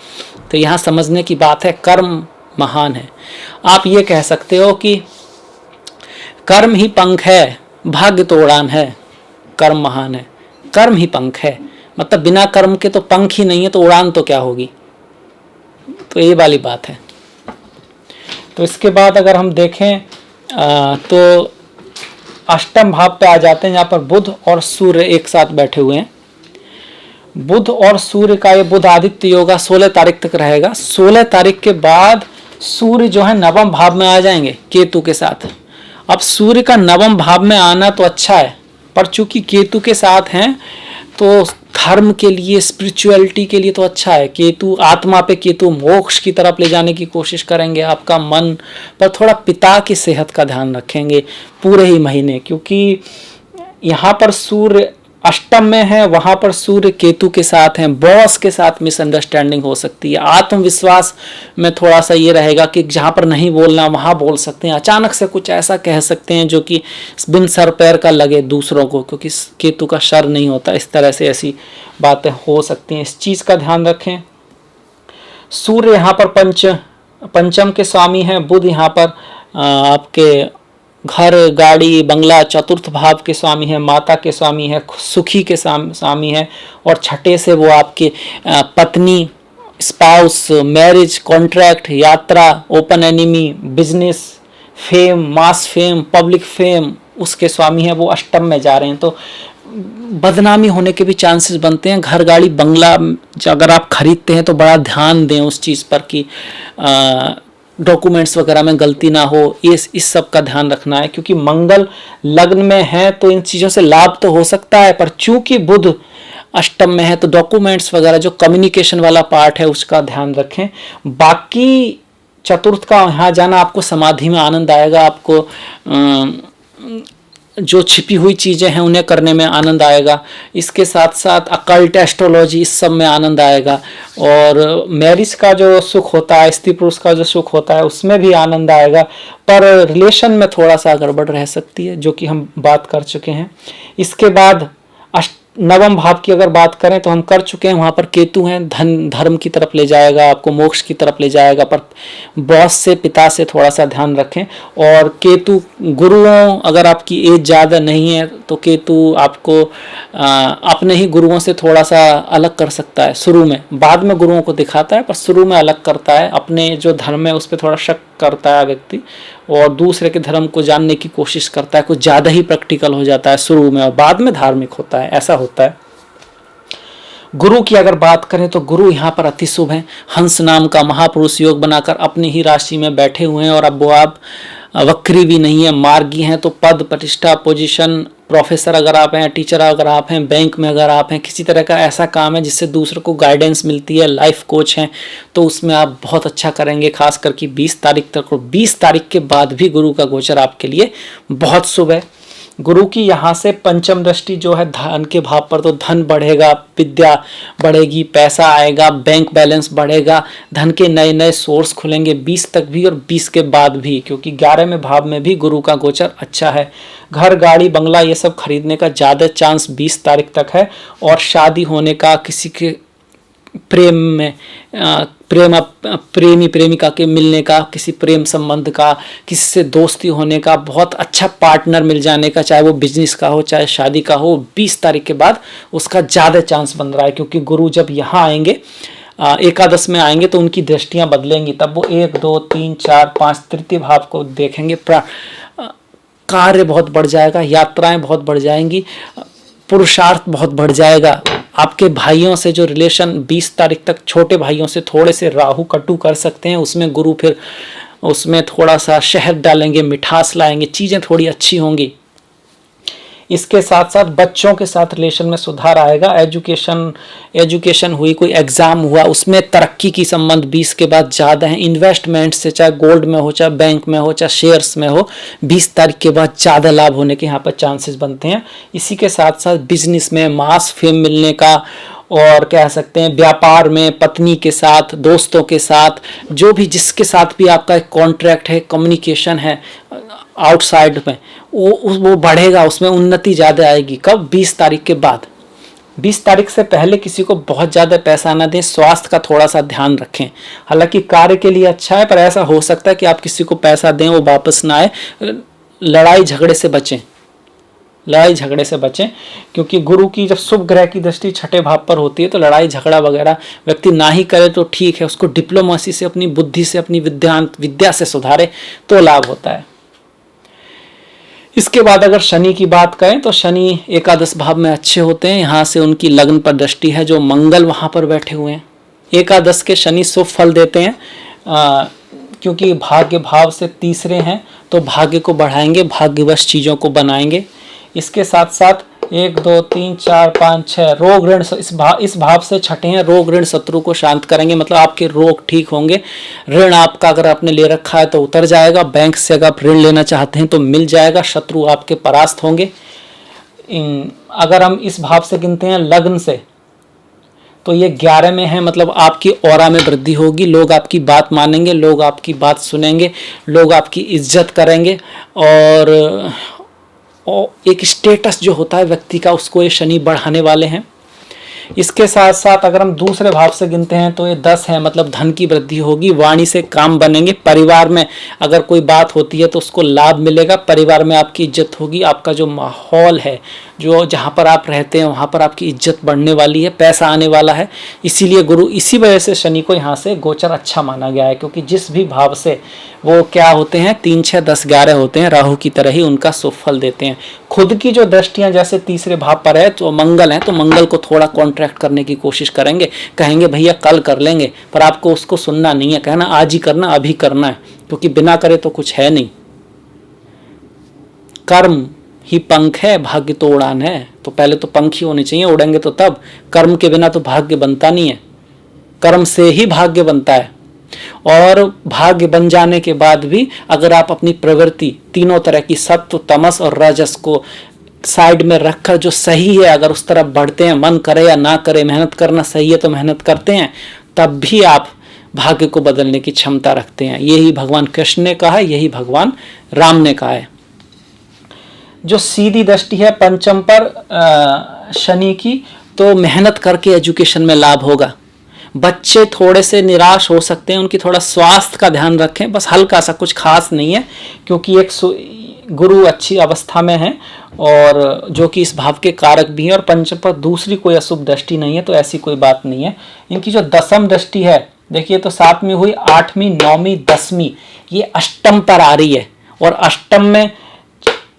तो यहाँ समझने की बात है, कर्म महान है। आप ये कह सकते हो कि कर्म ही पंख है, भाग्य तो उड़ान है, कर्म महान है, कर्म ही पंख है, मतलब बिना कर्म के तो पंख ही नहीं है, तो उड़ान तो क्या होगी। तो ये वाली बात है। तो इसके बाद अगर हम देखें तो अष्टम भाव पे आ जाते हैं, जहाँ पर बुध और सूर्य एक साथ बैठे हुए हैं। बुध और सूर्य का ये बुध आदित्य योगा 16 तारीख तक रहेगा। 16 तारीख के बाद सूर्य जो है नवम भाव में आ जाएंगे केतु के साथ। अब सूर्य का नवम भाव में आना तो अच्छा है, पर चूंकि केतु के साथ हैं तो धर्म के लिए, स्पिरिचुअलिटी के लिए तो अच्छा है। केतु आत्मा पे, केतु मोक्ष की तरफ ले जाने की कोशिश करेंगे आपका मन, पर थोड़ा पिता की सेहत का ध्यान रखेंगे पूरे ही महीने, क्योंकि यहाँ पर सूर्य अष्टम में है, वहां पर सूर्य केतु के साथ हैं, बॉस के साथ मिसअंडरस्टैंडिंग हो सकती है। आत्मविश्वास में थोड़ा सा ये रहेगा कि जहां पर नहीं बोलना वहां बोल सकते हैं, अचानक से कुछ ऐसा कह सकते हैं जो कि बिन सर पैर का लगे दूसरों को, क्योंकि केतु का सर नहीं होता। इस तरह से ऐसी बातें हो सकती हैं, इस चीज़ का ध्यान रखें। सूर्य यहाँ पर पंचम के स्वामी हैं। बुध यहाँ पर आपके घर गाड़ी बंगला चतुर्थ भाव के स्वामी है, माता के स्वामी है, सुखी के स्वामी है। और छठे से वो आपके पत्नी, स्पाउस, मैरिज, कॉन्ट्रैक्ट, यात्रा, ओपन एनिमी, बिजनेस, फेम, मास फेम, पब्लिक फेम, उसके स्वामी है, वो अष्टम में जा रहे हैं। तो बदनामी होने के भी चांसेस बनते हैं। घर गाड़ी बंगला अगर आप खरीदते हैं तो बड़ा ध्यान दें उस चीज़ पर कि डॉक्यूमेंट्स वगैरह में गलती ना हो, इस सब का ध्यान रखना है। क्योंकि मंगल लग्न में है तो इन चीज़ों से लाभ तो हो सकता है, पर चूंकि बुध अष्टम में है तो डॉक्यूमेंट्स वगैरह जो कम्युनिकेशन वाला पार्ट है उसका ध्यान रखें। बाकी चतुर्थ का यहाँ जाना, आपको समाधि में आनंद आएगा, आपको जो छिपी हुई चीज़ें हैं उन्हें करने में आनंद आएगा। इसके साथ साथ अकल्ट, एस्ट्रोलॉजी, इस सब में आनंद आएगा। और मैरिज का जो सुख होता है, स्त्री पुरुष का जो सुख होता है, उसमें भी आनंद आएगा। पर रिलेशन में थोड़ा सा गड़बड़ रह सकती है, जो कि हम बात कर चुके हैं। इसके बाद नवम भाव की अगर बात करें तो हम कर चुके हैं। वहाँ पर केतु हैं, धन धर्म की तरफ ले जाएगा, आपको मोक्ष की तरफ ले जाएगा। पर बॉस से, पिता से थोड़ा सा ध्यान रखें। और केतु गुरुओं, अगर आपकी एज ज़्यादा नहीं है तो केतु आपको अपने ही गुरुओं से थोड़ा सा अलग कर सकता है शुरू में। बाद में गुरुओं को दिखाता है, पर शुरू में अलग करता है। अपने जो धर्म है उस पर थोड़ा शक करता है व्यक्ति, और दूसरे के धर्म को जानने की कोशिश करता है। कुछ ज़्यादा ही प्रैक्टिकल हो जाता है शुरू में और बाद में धार्मिक होता है, ऐसा होता है। गुरु की अगर बात करें तो गुरु यहाँ पर अति शुभ है। हंस नाम का महापुरुष योग बनाकर अपनी ही राशि में बैठे हुए हैं। और अब वो आप वक्री भी नहीं है, मार्गी हैं। तो पद, प्रतिष्ठा, पोजीशन, प्रोफेसर अगर आप हैं, टीचर अगर आप हैं, बैंक में अगर आप हैं, किसी तरह का ऐसा काम है जिससे दूसरों को गाइडेंस मिलती है, लाइफ कोच हैं, तो उसमें आप बहुत अच्छा करेंगे। खास करके 20 तारीख तक, और 20 तारीख के बाद भी गुरु का गोचर आपके लिए बहुत शुभ है। गुरु की यहाँ से पंचम दृष्टि जो है धन के भाव पर, तो धन बढ़ेगा, विद्या बढ़ेगी, पैसा आएगा, बैंक बैलेंस बढ़ेगा, धन के नए नए सोर्स खुलेंगे 20 तक भी और 20 के बाद भी, क्योंकि 11वें भाव में भी गुरु का गोचर अच्छा है। घर गाड़ी बंगला ये सब खरीदने का ज़्यादा चांस 20 तारीख तक है। और शादी होने का, किसी के प्रेम में प्रेमी प्रेमिका के मिलने का, किसी प्रेम संबंध का, किसी से दोस्ती होने का, बहुत अच्छा पार्टनर मिल जाने का, चाहे वो बिजनेस का हो चाहे शादी का हो, 20 तारीख के बाद उसका ज़्यादा चांस बन रहा है। क्योंकि गुरु जब यहाँ आएंगे, एकादश में आएंगे, तो उनकी दृष्टियाँ बदलेंगी। तब वो 1 2 3 4 5 तृतीय भाव को देखेंगे। कार्य बहुत बढ़ जाएगा, यात्राएं बहुत बढ़ जाएंगी, पुरुषार्थ बहुत बढ़ जाएगा। आपके भाइयों से जो रिलेशन 20 तारीख तक, छोटे भाइयों से थोड़े से राहु कटु कर सकते हैं, उसमें गुरु फिर उसमें थोड़ा सा शहद डालेंगे, मिठास लाएंगे, चीज़ें थोड़ी अच्छी होंगी। इसके साथ साथ बच्चों के साथ रिलेशन में सुधार आएगा। एजुकेशन हुई, कोई एग्जाम हुआ, उसमें तरक्की की संबंध 20 के बाद ज़्यादा है। इन्वेस्टमेंट से, चाहे गोल्ड में हो, चाहे बैंक में हो, चाहे शेयर्स में हो, 20 तारीख के बाद ज़्यादा लाभ होने के यहाँ पर चांसेस बनते हैं। इसी के साथ साथ बिजनेस में मास फेम मिलने का, और कह सकते हैं व्यापार में, पत्नी के साथ, दोस्तों के साथ, जो भी जिसके साथ भी आपका एक कॉन्ट्रैक्ट है, कम्युनिकेशन है आउटसाइड में, वो बढ़ेगा, उसमें उन्नति ज़्यादा आएगी। कब? 20 तारीख के बाद। 20 तारीख से पहले किसी को बहुत ज़्यादा पैसा ना दें, स्वास्थ्य का थोड़ा सा ध्यान रखें। हालांकि कार्य के लिए अच्छा है, पर ऐसा हो सकता है कि आप किसी को पैसा दें वो वापस ना आए। लड़ाई झगड़े से बचें, क्योंकि गुरु की जब शुभ ग्रह की दृष्टि छठे भाव पर होती है तो लड़ाई झगड़ा वगैरह व्यक्ति ना ही करे तो ठीक है। उसको डिप्लोमेसी से, अपनी बुद्धि से, अपनी विद्या से सुधारे तो लाभ होता है। इसके बाद अगर शनि की बात करें तो शनि एकादश भाव में अच्छे होते हैं। यहाँ से उनकी लग्न पर दृष्टि है, जो मंगल वहाँ पर बैठे हुए हैं। एकादश के शनि शुभ फल देते हैं, क्योंकि भाग्य भाव से तीसरे हैं, तो भाग्य को बढ़ाएंगे, भाग्यवश चीज़ों को बनाएंगे। इसके साथ साथ 1 2 3 4 5 6 रोग ऋण, इस भाव से छठे हैं, रोग ऋण शत्रु को शांत करेंगे। मतलब आपके रोग ठीक होंगे। ऋण आपका अगर आपने ले रखा है तो उतर जाएगा, बैंक से अगर आप ऋण लेना चाहते हैं तो मिल जाएगा, शत्रु आपके परास्त होंगे। अगर हम इस भाव से गिनते हैं लग्न से, तो ये 11 में है, मतलब आपकी ऑरा में वृद्धि होगी, लोग आपकी बात मानेंगे, लोग आपकी बात सुनेंगे, लोग आपकी इज्जत करेंगे, और एक स्टेटस जो होता है व्यक्ति का, उसको ये शनि बढ़ाने वाले हैं। इसके साथ साथ अगर हम दूसरे भाव से गिनते हैं तो ये 10 है, मतलब धन की वृद्धि होगी, वाणी से काम बनेंगे, परिवार में अगर कोई बात होती है तो उसको लाभ मिलेगा, परिवार में आपकी इज्जत होगी, आपका जो माहौल है, जो जहाँ पर आप रहते हैं वहाँ पर आपकी इज्जत बढ़ने वाली है, पैसा आने वाला है। इसीलिए गुरु, इसी वजह से शनि को यहाँ से गोचर अच्छा माना गया है, क्योंकि जिस भी भाव से वो क्या होते हैं, 3, 6, 10, 11 होते हैं, राहु की तरह ही उनका शुभ फल देते हैं। खुद की जो दृष्टियां जैसे तीसरे भाव पर है तो मंगल है, तो मंगल को थोड़ा कॉन्ट्रैक्ट करने की कोशिश करेंगे, कहेंगे भैया कल कर लेंगे, पर आपको उसको सुनना नहीं है, कहना आज ही करना, अभी करना है, क्योंकि बिना करे तो कुछ है नहीं। कर्म ही पंख है, भाग्य तो उड़ान है। तो पहले तो पंख ही होने चाहिए, उड़ेंगे तो तब। कर्म के बिना तो भाग्य बनता नहीं है, कर्म से ही भाग्य बनता है। और भाग्य बन जाने के बाद भी अगर आप अपनी प्रवृत्ति तीनों तरह की, सत्व, तमस और रजस को साइड में रखकर जो सही है अगर उस तरफ बढ़ते हैं, मन करे या ना करे, मेहनत करना सही है तो मेहनत करते हैं, तब भी आप भाग्य को बदलने की क्षमता रखते हैं। यही भगवान कृष्ण ने कहा है, यही भगवान राम ने कहा है। जो सीधी दृष्टि है पंचम पर शनि की, तो मेहनत करके एजुकेशन में लाभ होगा। बच्चे थोड़े से निराश हो सकते हैं, उनकी थोड़ा स्वास्थ्य का ध्यान रखें, बस हल्का सा, कुछ खास नहीं है, क्योंकि एक गुरु अच्छी अवस्था में है और जो कि इस भाव के कारक भी हैं, और पंचम पर दूसरी कोई अशुभ दृष्टि नहीं है, तो ऐसी कोई बात नहीं है। इनकी जो दसम दृष्टि है, देखिए तो 7वीं हुई, 8वीं, 9वीं, 10वीं, ये अष्टम पर आ रही है, और अष्टम में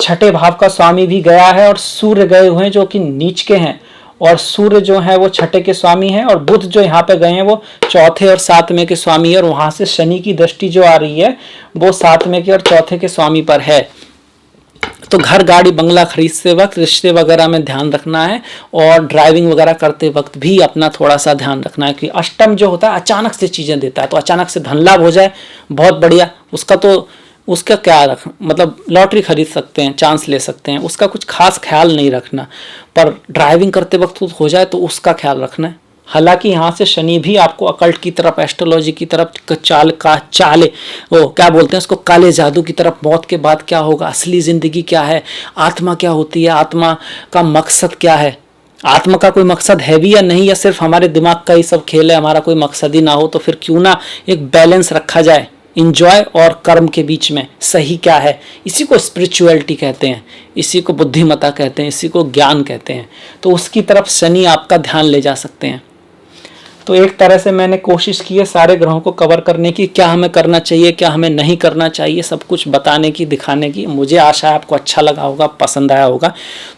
छठे भाव का स्वामी भी गया है और सूर्य गए हुए हैं जो कि नीच के हैं, और सूर्य जो है वो छठे के स्वामी है, और बुध जो यहाँ पे गए हैं वो चौथे और 7वें के स्वामी है, और वहां से शनि की दृष्टि जो आ रही है वो 7वें के और चौथे के स्वामी पर है। तो घर, गाड़ी, बंगला खरीदते वक्त रिश्ते वगैरह में ध्यान रखना है, और ड्राइविंग वगैरह करते वक्त भी अपना थोड़ा सा ध्यान रखना है, कि अष्टम जो होता है अचानक से चीजें देता है, तो अचानक से धन लाभ हो जाए बहुत बढ़िया, उसका क्या रख, मतलब लॉटरी खरीद सकते हैं, चांस ले सकते हैं, उसका कुछ खास ख्याल नहीं रखना, पर ड्राइविंग करते वक्त हो जाए तो उसका ख्याल रखना है। हालांकि यहाँ से शनि भी आपको अकल्ट की तरफ, एस्ट्रोलॉजी की तरफ, चाले वो क्या बोलते हैं उसको, काले जादू की तरफ, मौत के बाद क्या होगा, असली जिंदगी क्या है, आत्मा क्या होती है, आत्मा का मकसद क्या है, आत्मा का कोई मकसद है भी या नहीं, या सिर्फ हमारे दिमाग का ही सब खेल है, हमारा कोई मकसद ही ना हो, तो फिर क्यों ना एक बैलेंस रखा जाए इंजॉय और कर्म के बीच में, सही क्या है। इसी को स्पिरिचुअलिटी कहते हैं, इसी को बुद्धिमत्ता कहते हैं, इसी को ज्ञान कहते हैं। तो उसकी तरफ शनि आपका ध्यान ले जा सकते हैं। तो एक तरह से मैंने कोशिश की है सारे ग्रहों को कवर करने की, क्या हमें करना चाहिए, क्या हमें नहीं करना चाहिए, सब कुछ बताने की, दिखाने की। मुझे आशा है आपको अच्छा लगा होगा, पसंद आया होगा।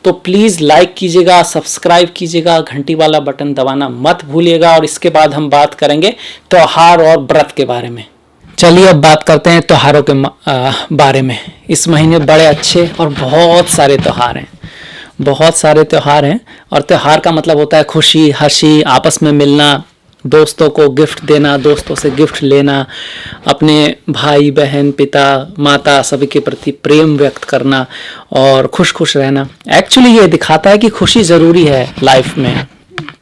तो प्लीज़ लाइक कीजिएगा, सब्सक्राइब कीजिएगा, घंटी वाला बटन दबाना मत भूलिएगा। और इसके बाद हम बात करेंगे त्योहार और व्रत के बारे में। चलिए अब बात करते हैं त्योहारों के बारे में। इस महीने बड़े अच्छे और बहुत सारे त्यौहार हैं, बहुत सारे त्यौहार हैं। और त्यौहार का मतलब होता है खुशी, हंसी, आपस में मिलना, दोस्तों को गिफ्ट देना, दोस्तों से गिफ्ट लेना, अपने भाई बहन, पिता माता सभी के प्रति प्रेम व्यक्त करना और खुश खुश रहना। एक्चुअली ये दिखाता है कि खुशी ज़रूरी है लाइफ में।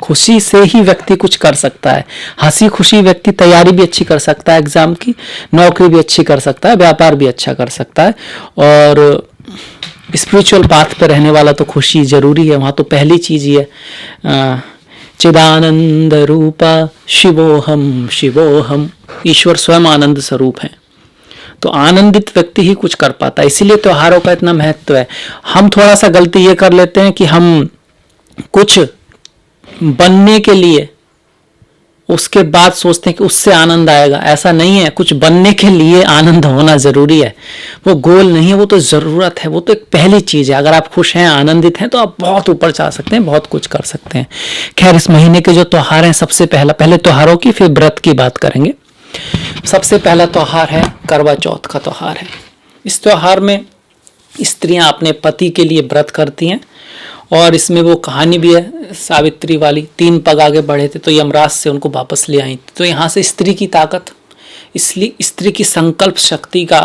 खुशी से ही व्यक्ति कुछ कर सकता है। हंसी खुशी व्यक्ति तैयारी भी अच्छी कर सकता है, एग्जाम की, नौकरी भी अच्छी कर सकता है, व्यापार भी अच्छा कर सकता है। और स्पिरिचुअल पाथ पे रहने वाला तो खुशी जरूरी है। वहाँ तो पहली चीज ही है चिदानंद रूपा शिवोहम शिवोहम, ईश्वर स्वयं आनंद स्वरूप है। तो आनंदित व्यक्ति ही कुछ कर पाता है, इसीलिए त्योहारों का इतना महत्व है। हम थोड़ा सा गलती ये कर लेते हैं कि हम कुछ बनने के लिए उसके बाद सोचते हैं कि उससे आनंद आएगा। ऐसा नहीं है, कुछ बनने के लिए आनंद होना जरूरी है। वो गोल नहीं है, वो तो जरूरत है, वो तो एक पहली चीज है। अगर आप खुश हैं, आनंदित हैं, तो आप बहुत ऊपर जा सकते हैं, बहुत कुछ कर सकते हैं। खैर, इस महीने के जो त्योहार हैं, सबसे पहले त्योहारों की, फिर व्रत की बात करेंगे। सबसे पहला त्योहार है करवा चौथ का त्योहार है। इस त्योहार में स्त्रियां अपने पति के लिए व्रत करती हैं, और इसमें वो कहानी भी है सावित्री वाली। 3 पग आगे बढ़े थे तो यमराज से उनको वापस ले आई थी। तो यहाँ से स्त्री की ताकत, इसलिए स्त्री की संकल्प शक्ति का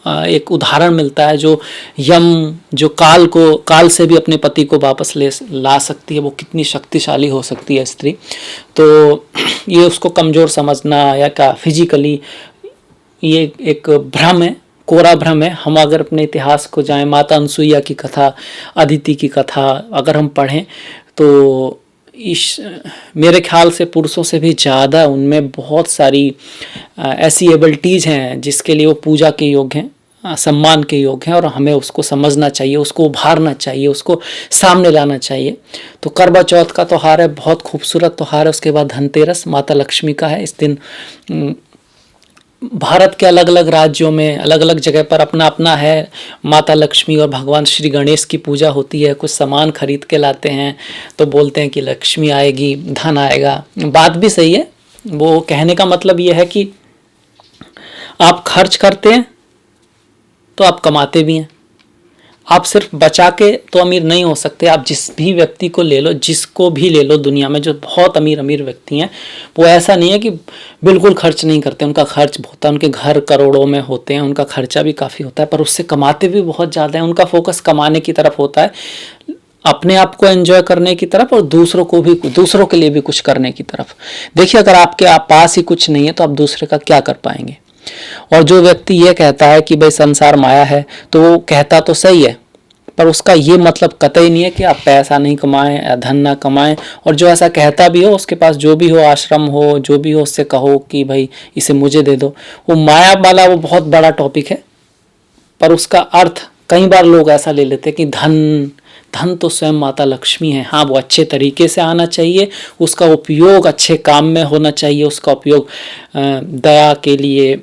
एक उदाहरण मिलता है। जो काल से भी अपने पति को वापस ला सकती है, वो कितनी शक्तिशाली हो सकती है स्त्री। तो ये उसको कमज़ोर समझना या क्या फिजिकली, ये एक भ्रम है, कोरा भ्रम है। हम अगर अपने इतिहास को जाएं, माता अनसुईया की कथा, अदिति की कथा अगर हम पढ़ें, तो मेरे ख्याल से पुरुषों से भी ज़्यादा उनमें बहुत सारी ऐसी एबिलिटीज़ हैं जिसके लिए वो पूजा के योग्य हैं, सम्मान के योग्य हैं, और हमें उसको समझना चाहिए, उसको उभारना चाहिए, उसको सामने लाना चाहिए। तो करवा चौथ का त्यौहार है, बहुत खूबसूरत त्यौहार है। उसके बाद धनतेरस माता लक्ष्मी का है। इस दिन भारत के अलग अलग राज्यों में अलग अलग जगह पर अपना अपना है। माता लक्ष्मी और भगवान श्री गणेश की पूजा होती है। कुछ सामान खरीद के लाते हैं तो बोलते हैं कि लक्ष्मी आएगी, धन आएगा। बात भी सही है। वो कहने का मतलब ये है कि आप खर्च करते हैं तो आप कमाते भी हैं। आप सिर्फ बचा के तो अमीर नहीं हो सकते। आप जिस भी व्यक्ति को ले लो, जिसको भी ले लो दुनिया में जो बहुत अमीर अमीर व्यक्ति हैं, वो ऐसा नहीं है कि बिल्कुल खर्च नहीं करते। उनका खर्च होता है, उनके घर करोड़ों में होते हैं, उनका खर्चा भी काफ़ी होता है, पर उससे कमाते भी बहुत ज़्यादा है। उनका फोकस कमाने की तरफ होता है, अपने आप को एंजॉय करने की तरफ, और दूसरों को भी, दूसरों के लिए भी कुछ करने की तरफ। देखिए, अगर आपके पास ही कुछ नहीं है तो आप दूसरे का क्या कर पाएंगे। और जो व्यक्ति ये कहता है कि भाई संसार माया है, तो वो कहता तो सही है, पर उसका ये मतलब कतई नहीं है कि आप पैसा नहीं कमाएं या धन ना कमाएं। और जो ऐसा कहता भी हो, उसके पास जो भी हो, आश्रम हो, जो भी हो, उससे कहो कि भाई इसे मुझे दे दो। वो माया वाला वो बहुत बड़ा टॉपिक है, पर उसका अर्थ कई बार लोग ऐसा ले लेते हैं कि धन तो स्वयं माता लक्ष्मी है। हाँ, वो अच्छे तरीके से आना चाहिए, उसका उपयोग अच्छे काम में होना चाहिए, उसका उपयोग दया के लिए,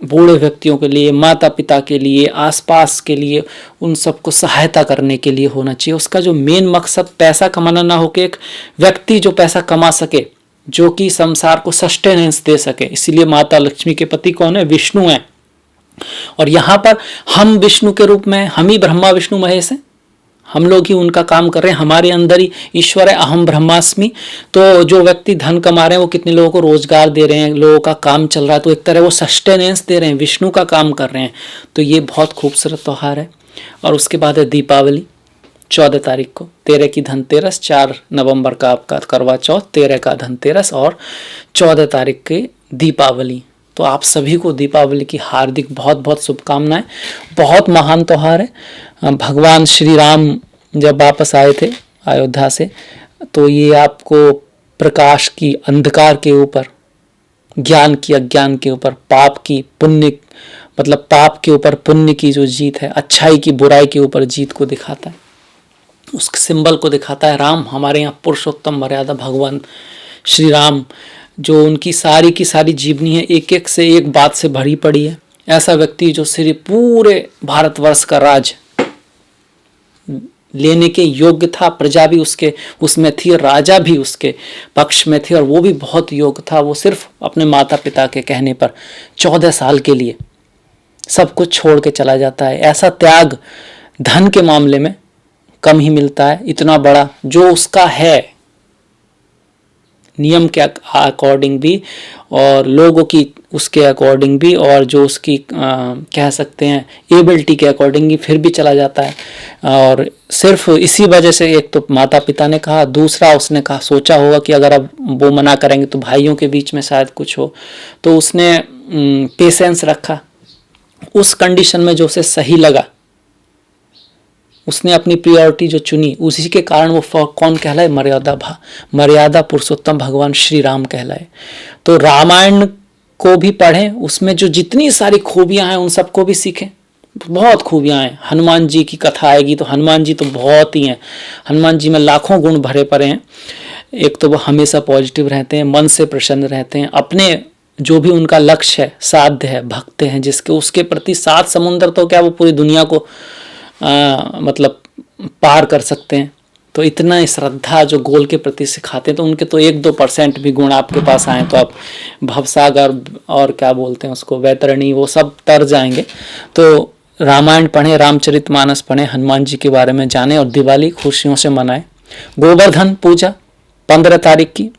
बूढ़े व्यक्तियों के लिए, माता पिता के लिए, आसपास के लिए, उन सबको सहायता करने के लिए होना चाहिए। उसका जो मेन मकसद पैसा कमाना ना हो, कि एक व्यक्ति जो पैसा कमा सके, जो कि संसार को सस्टेनेंस दे सके। इसीलिए माता लक्ष्मी के पति कौन है? विष्णु हैं। और यहाँ पर हम विष्णु के रूप में, हम ही ब्रह्मा विष्णु महेश हैं, हम लोग ही उनका काम कर रहे हैं। हमारे अंदर ही ईश्वर है, अहम ब्रह्मास्मि। तो जो व्यक्ति धन कमा रहे हैं वो कितने लोगों को रोजगार दे रहे हैं, लोगों का काम चल रहा है, तो एक तरह वो सस्टेनेंस दे रहे हैं, विष्णु का काम कर रहे हैं। तो ये बहुत खूबसूरत त्यौहार है। और उसके बाद है दीपावली, 14 तारीख को। 13 की धनतेरस, 4 नवंबर का आपका करवा चौथ, 13 का धनतेरस और 14 तारीख की दीपावली। तो आप सभी को दीपावली की हार्दिक बहुत बहुत शुभकामनाएं। बहुत महान त्यौहार है। भगवान श्री राम जब वापस आए थे अयोध्या से, तो ये आपको प्रकाश की अंधकार के ऊपर, ज्ञान की अज्ञान के ऊपर, पाप की पुण्य, मतलब पाप के ऊपर पुण्य की जो जीत है, अच्छाई की बुराई के ऊपर जीत को दिखाता है, उस सिंबल को दिखाता है। राम हमारे यहाँ पुरुषोत्तम मर्यादा भगवान श्री राम, जो उनकी सारी की सारी जीवनी है, एक एक से एक बात से भरी पड़ी है। ऐसा व्यक्ति जो सिर्फ पूरे भारतवर्ष का राज लेने के योग्य था, प्रजा भी उसके उसमें थी, राजा भी उसके पक्ष में थे, और वो भी बहुत योग्य था। वो सिर्फ अपने माता पिता के कहने पर 14 साल के लिए सब कुछ छोड़ के चला जाता है। ऐसा त्याग धन के मामले में कम ही मिलता है। इतना बड़ा जो उसका है, नियम के अकॉर्डिंग भी और लोगों की उसके अकॉर्डिंग भी, और जो उसकी कह सकते हैं एबिलिटी के अकॉर्डिंग भी, फिर भी चला जाता है। और सिर्फ इसी वजह से, एक तो माता पिता ने कहा, दूसरा उसने कहा, सोचा होगा कि अगर अब वो मना करेंगे तो भाइयों के बीच में शायद कुछ हो, तो उसने पेशेंस रखा। उस कंडीशन में जो उसे सही लगा, उसने अपनी प्रायोरिटी जो चुनी, उसी के कारण वो कौन कहलाए? मर्यादा पुरुषोत्तम भगवान श्री राम कहलाए। तो रामायण को भी पढ़ें, उसमें जो जितनी सारी खूबियां हैं उन सबको भी सीखें। बहुत खूबियां हैं। हनुमान जी की कथा आएगी तो हनुमान जी तो बहुत ही हैं। हनुमान जी में लाखों गुण भरे पड़े हैं। एक तो वो हमेशा पॉजिटिव रहते हैं, मन से प्रसन्न रहते हैं, अपने जो भी उनका लक्ष्य है, साध्य है, भक्त हैं जिसके, उसके प्रति 7 समुंदर तो क्या, वो पूरी दुनिया को मतलब पार कर सकते हैं। तो इतना श्रद्धा जो गोल के प्रति सिखाते हैं, तो उनके तो 1-2% भी गुण आपके पास आए तो आप भवसागर और क्या बोलते हैं उसको, वैतरणी, वो सब तर जाएंगे। तो रामायण पढ़ें, रामचरितमानस पढ़ें, हनुमान जी के बारे में जानें, और दिवाली खुशियों से मनाएं। गोवर्धन पूजा 15 तारीख की,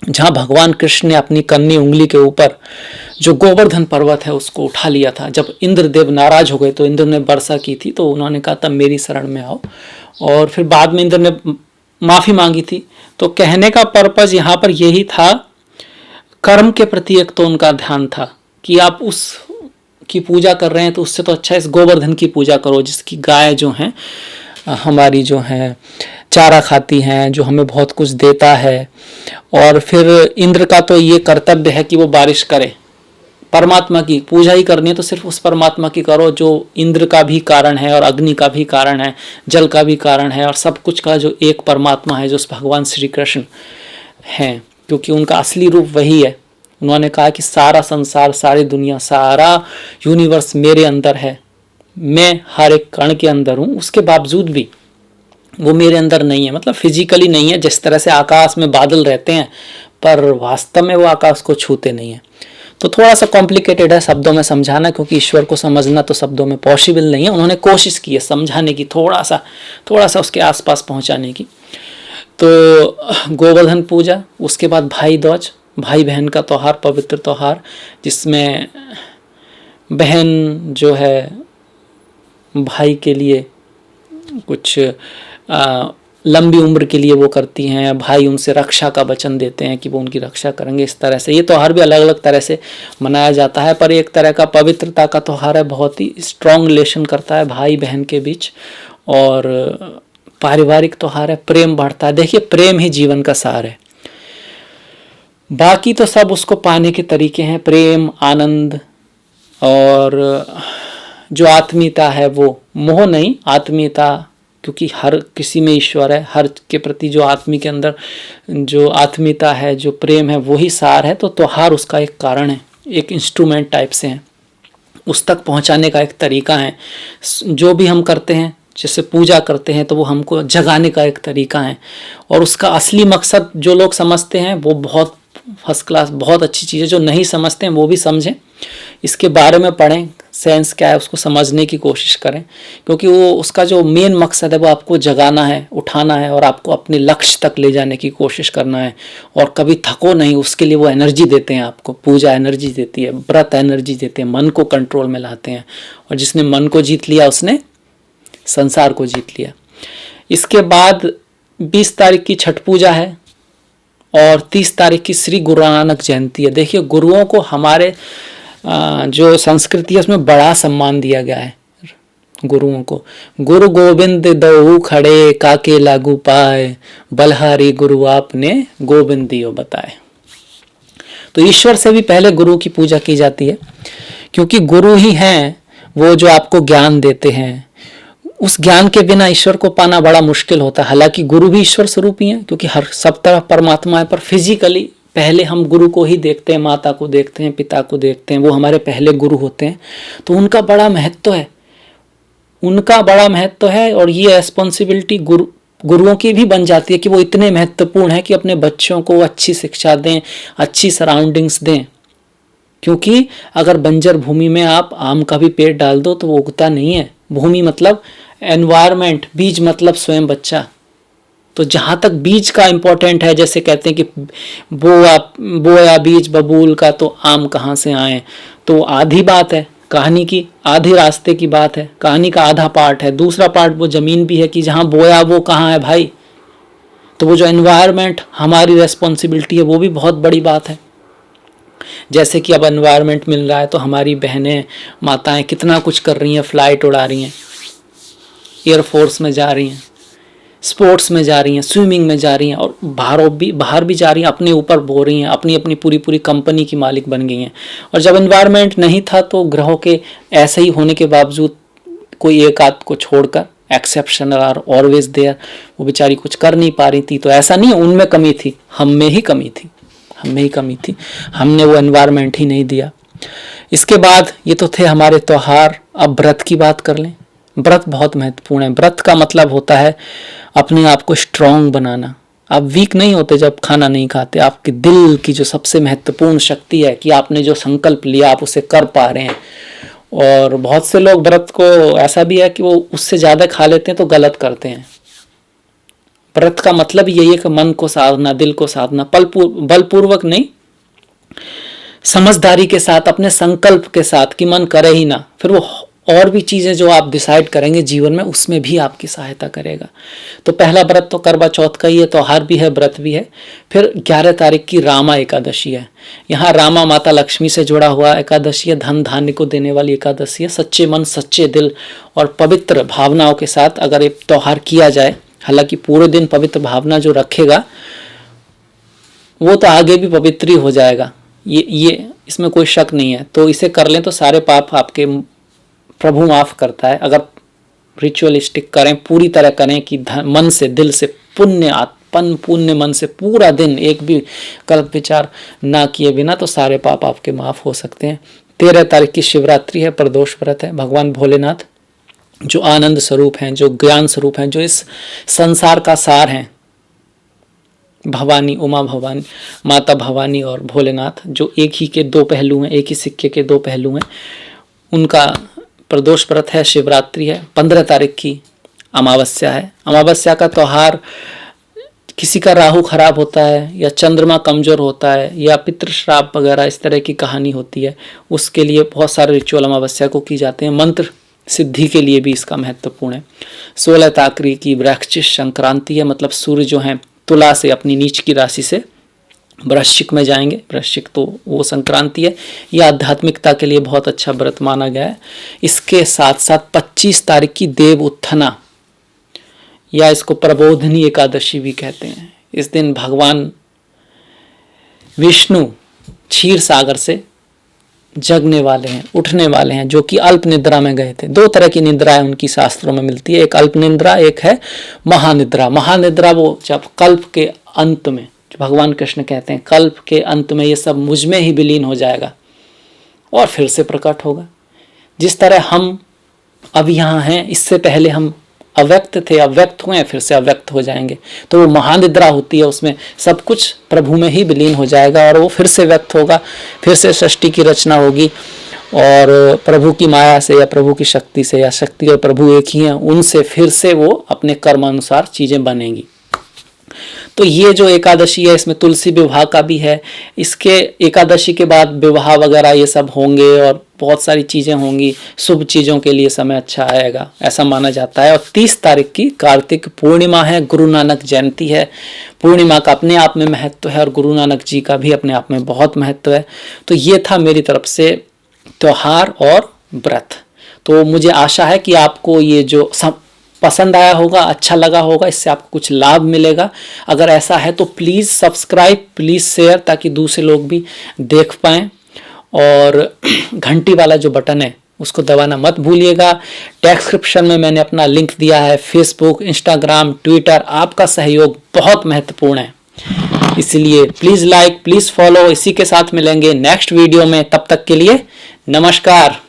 जहाँ भगवान कृष्ण ने अपनी कन्नी उंगली के ऊपर जो गोवर्धन पर्वत है उसको उठा लिया था। जब इंद्रदेव नाराज हो गए तो इंद्र ने वर्षा की थी, तो उन्होंने कहा तब मेरी शरण में आओ, और फिर बाद में इंद्र ने माफी मांगी थी। तो कहने का पर्पज यहाँ पर यही था, कर्म के प्रति एक तो उनका ध्यान था कि आप उस की पूजा कर रहे हैं तो उससे तो अच्छा इस गोवर्धन की पूजा करो, जिसकी गाय जो है हमारी जो है चारा खाती हैं, जो हमें बहुत कुछ देता है। और फिर इंद्र का तो ये कर्तव्य है कि वो बारिश करे। परमात्मा की पूजा ही करनी है तो सिर्फ उस परमात्मा की करो जो इंद्र का भी कारण है और अग्नि का भी कारण है, जल का भी कारण है, और सब कुछ का जो एक परमात्मा है, जो उस भगवान श्री कृष्ण हैं, क्योंकि उनका असली रूप वही है। उन्होंने कहा कि सारा संसार, सारी दुनिया, सारा यूनिवर्स मेरे अंदर है, मैं हर एक कण के अंदर हूँ, उसके बावजूद भी वो मेरे अंदर नहीं है, मतलब फिजिकली नहीं है। जिस तरह से आकाश में बादल रहते हैं पर वास्तव में वो आकाश को छूते नहीं है। तो थोड़ा सा कॉम्प्लिकेटेड है शब्दों में समझाना, क्योंकि ईश्वर को समझना तो शब्दों में पॉसिबल नहीं है। उन्होंने कोशिश की है समझाने की, थोड़ा सा उसके आसपास पहुंचाने की। तो गोवर्धन पूजा, उसके बाद भाई दूज, भाई बहन का त्यौहार, पवित्र त्यौहार, जिसमें बहन जो है भाई के लिए कुछ लंबी उम्र के लिए वो करती हैं, भाई उनसे रक्षा का वचन देते हैं कि वो उनकी रक्षा करेंगे। इस तरह से ये त्यौहार भी अलग अलग तरह से मनाया जाता है, पर एक तरह का पवित्रता का त्यौहार है, बहुत ही स्ट्रॉन्ग रिलेशन करता है भाई बहन के बीच, और पारिवारिक त्यौहार है, प्रेम बढ़ता है। देखिए, प्रेम ही जीवन का सार है, बाकी तो सब उसको पाने के तरीके हैं, प्रेम, आनंद, और जो आत्मीयता है वो मोह नहीं, आत्मीयता, क्योंकि हर किसी में ईश्वर है, हर के प्रति जो आत्मी के अंदर जो आत्मीयता है, जो प्रेम है, वही सार है। तो त्यौहार उसका एक कारण है, एक इंस्ट्रूमेंट टाइप से है, उस तक पहुंचाने का एक तरीका है। जो भी हम करते हैं, जैसे पूजा करते हैं, तो वो हमको जगाने का एक तरीका है, और उसका असली मकसद जो लोग समझते हैं वो बहुत फर्स्ट क्लास, बहुत अच्छी चीज़ है। जो नहीं समझते हैं वो भी समझें, इसके बारे में पढ़ें, सेंस क्या है उसको समझने की कोशिश करें, क्योंकि वो उसका जो मेन मकसद है वो आपको जगाना है, उठाना है, और आपको अपने लक्ष्य तक ले जाने की कोशिश करना है। और कभी थको नहीं, उसके लिए वो एनर्जी देते हैं आपको। पूजा एनर्जी देती है, व्रत एनर्जी देते हैं, मन को कंट्रोल में लाते हैं, और जिसने मन को जीत लिया उसने संसार को जीत लिया। इसके बाद 20 तारीख की छठ पूजा है, और 30 तारीख की श्री गुरु नानक जयंती है। देखिए, गुरुओं को हमारे जो संस्कृति है उसमें बड़ा सम्मान दिया गया है। गुरुओं को गुरु गोविंद दऊ खड़े, काके लागू पाए, बलहारी गुरु आपने गोविंद दियो बताए। तो ईश्वर से भी पहले गुरु की पूजा की जाती है, क्योंकि गुरु ही हैं वो जो आपको ज्ञान देते हैं। उस ज्ञान के बिना ईश्वर को पाना बड़ा मुश्किल होता है। हालांकि गुरु भी ईश्वर स्वरूप ही है, क्योंकि हर सब तरफ परमात्मा है, पर फिजिकली पहले हम गुरु को ही देखते हैं, माता को देखते हैं, पिता को देखते हैं, वो हमारे पहले गुरु होते हैं। तो उनका बड़ा महत्व है, उनका बड़ा महत्व है, और ये रिस्पॉन्सिबिलिटी गुरुओं की भी बन जाती है कि वो इतने महत्वपूर्ण है कि अपने बच्चों को अच्छी शिक्षा दें, अच्छी सराउंडिंग्स दें। क्योंकि अगर बंजर भूमि में आप आम का भी पेड़ डाल दो तो वो उगता नहीं है। भूमि मतलब एनवायरमेंट, बीज मतलब स्वयं बच्चा। तो जहाँ तक बीज का इम्पोर्टेंट है, जैसे कहते हैं कि बोया बीज बबूल का तो आम कहाँ से आए, तो आधी बात है कहानी की, आधे रास्ते की बात है, कहानी का आधा पार्ट है। दूसरा पार्ट वो जमीन भी है कि जहाँ बोया वो कहाँ है भाई। तो वो जो एनवायरमेंट हमारी रेस्पॉन्सिबिलिटी है वो भी बहुत बड़ी बात है। जैसे कि अब एनवायरमेंट मिल रहा है तो हमारी बहनें, माताएं कितना कुछ कर रही हैं, फ्लाइट उड़ा रही हैं, एयरफोर्स में जा रही हैं, स्पोर्ट्स में जा रही हैं, स्विमिंग में जा रही हैं, और बाहर भी जा रही हैं, अपने ऊपर बो रही हैं, अपनी अपनी पूरी कंपनी की मालिक बन गई हैं। और जब एनवायरनमेंट नहीं था तो ग्रहों के ऐसे ही होने के बावजूद कोई एक आध को छोड़कर, एक्सेप्शनल आर ऑलवेज देयर, वो बेचारी कुछ कर नहीं पा रही थी। तो ऐसा नहीं उनमें कमी थी, हम में ही कमी थी, हमने वो एनवायरनमेंट ही नहीं दिया। इसके बाद ये तो थे हमारे त्यौहार। अब व्रत की बात कर लें। व्रत बहुत महत्वपूर्ण है। व्रत का मतलब होता है अपने आप को स्ट्रांग बनाना। आप वीक नहीं होते जब खाना नहीं खाते। आपके दिल की जो सबसे महत्वपूर्ण शक्ति है कि आपने जो संकल्प लिया आप उसे कर पा रहे हैं। और बहुत से लोग व्रत को ऐसा भी है कि वो उससे ज़्यादा खा लेते हैं तो गलत करते हैं। व्रत का मतलब यही है कि मन को साधना, दिल को साधना, बलपूर्वक नहीं, समझदारी के साथ, अपने संकल्प के साथ कि मन करे ही ना। फिर वो और भी चीज़ें जो आप डिसाइड करेंगे जीवन में उसमें भी आपकी सहायता करेगा। तो पहला व्रत तो करवा चौथ का ही है, त्यौहार भी है, व्रत भी है। फिर 11 तारीख की रामा एकादशी है। यहाँ रामा माता लक्ष्मी से जुड़ा हुआ एकादशी है, धन धान्य को देने वाली एकादशी है। सच्चे मन, सच्चे दिल और पवित्र भावनाओं के साथ अगर ये त्यौहार किया जाए, हालांकि पूरे दिन पवित्र भावना जो रखेगा वो तो आगे भी पवित्र ही हो जाएगा, ये इसमें कोई शक नहीं है। तो इसे कर लें तो सारे पाप आपके प्रभु माफ करता है। अगर रिचुअलिस्टिक करें, पूरी तरह करें कि मन से, दिल से, पुण्य मन से पूरा दिन एक भी गलत विचार ना किए बिना, तो सारे पाप आपके माफ हो सकते हैं। 13 तारीख की शिवरात्रि है, प्रदोष व्रत है। भगवान भोलेनाथ जो आनंद स्वरूप हैं, जो ज्ञान स्वरूप हैं, जो इस संसार का सार हैं, भवानी, उमा भवानी, माता भवानी और भोलेनाथ, जो एक ही के दो पहलू हैं, एक ही सिक्के के दो पहलू हैं, उनका प्रदोष व्रत है, शिवरात्रि है। 15 तारीख की अमावस्या है। अमावस्या का त्यौहार, किसी का राहु खराब होता है या चंद्रमा कमजोर होता है या पितृश्राप वगैरह इस तरह की कहानी होती है, उसके लिए बहुत सारे रिचुअल अमावस्या को की जाते हैं। मंत्र सिद्धि के लिए भी इसका महत्वपूर्ण है। 16 तारीख की वृश्चिक संक्रांति है, मतलब सूर्य जो है तुला से अपनी नीच की राशि से वृश्चिक में जाएंगे। वृश्चिक तो वो संक्रांति है। यह आध्यात्मिकता के लिए बहुत अच्छा व्रत माना गया है। इसके साथ साथ 25 तारीख की देव उत्थाना या इसको प्रबोधनी एकादशी भी कहते हैं। इस दिन भगवान विष्णु क्षीर सागर से जगने वाले हैं, उठने वाले हैं, जो कि अल्प निद्रा में गए थे। 2 तरह की निद्राएं उनकी शास्त्रों में मिलती है, एक अल्प निद्रा, एक है महानिद्रा। महानिद्रा वो जब कल्प के अंत में, जो भगवान कृष्ण कहते हैं कल्प के अंत में ये सब मुझ में ही विलीन हो जाएगा और फिर से प्रकट होगा। जिस तरह हम अब यहाँ हैं, इससे पहले हम अव्यक्त थे, अव्यक्त हुए, फिर से अव्यक्त हो जाएंगे। तो वो महानिद्रा होती है, उसमें सब कुछ प्रभु में ही विलीन हो जाएगा और वो फिर से व्यक्त होगा, फिर से सृष्टि की रचना होगी और प्रभु की माया से या प्रभु की शक्ति से, या शक्ति और प्रभु एक ही हैं, उनसे फिर से वो अपने कर्म अनुसार चीजें बनेंगी। तो ये जो एकादशी है, इसमें तुलसी विवाह का भी है। इसके एकादशी के बाद विवाह वगैरह ये सब होंगे और बहुत सारी चीज़ें होंगी, शुभ चीज़ों के लिए समय अच्छा आएगा, ऐसा माना जाता है। और 30 तारीख की कार्तिक पूर्णिमा है, गुरु नानक जयंती है। पूर्णिमा का अपने आप में महत्व है और गुरु नानक जी का भी अपने आप में बहुत महत्व है। तो ये था मेरी तरफ से त्यौहार और व्रत। तो मुझे आशा है कि आपको ये जो पसंद आया होगा, अच्छा लगा होगा, इससे आपको कुछ लाभ मिलेगा। अगर ऐसा है तो प्लीज़ सब्सक्राइब, प्लीज़ शेयर, ताकि दूसरे लोग भी देख पाएँ। और घंटी वाला जो बटन है उसको दबाना मत भूलिएगा। डिस्क्रिप्शन में मैंने अपना लिंक दिया है, फेसबुक, इंस्टाग्राम, ट्विटर। आपका सहयोग बहुत महत्वपूर्ण है, इसलिए प्लीज़ लाइक, प्लीज़ फॉलो। इसी के साथ मिलेंगे नेक्स्ट वीडियो में, तब तक के लिए नमस्कार।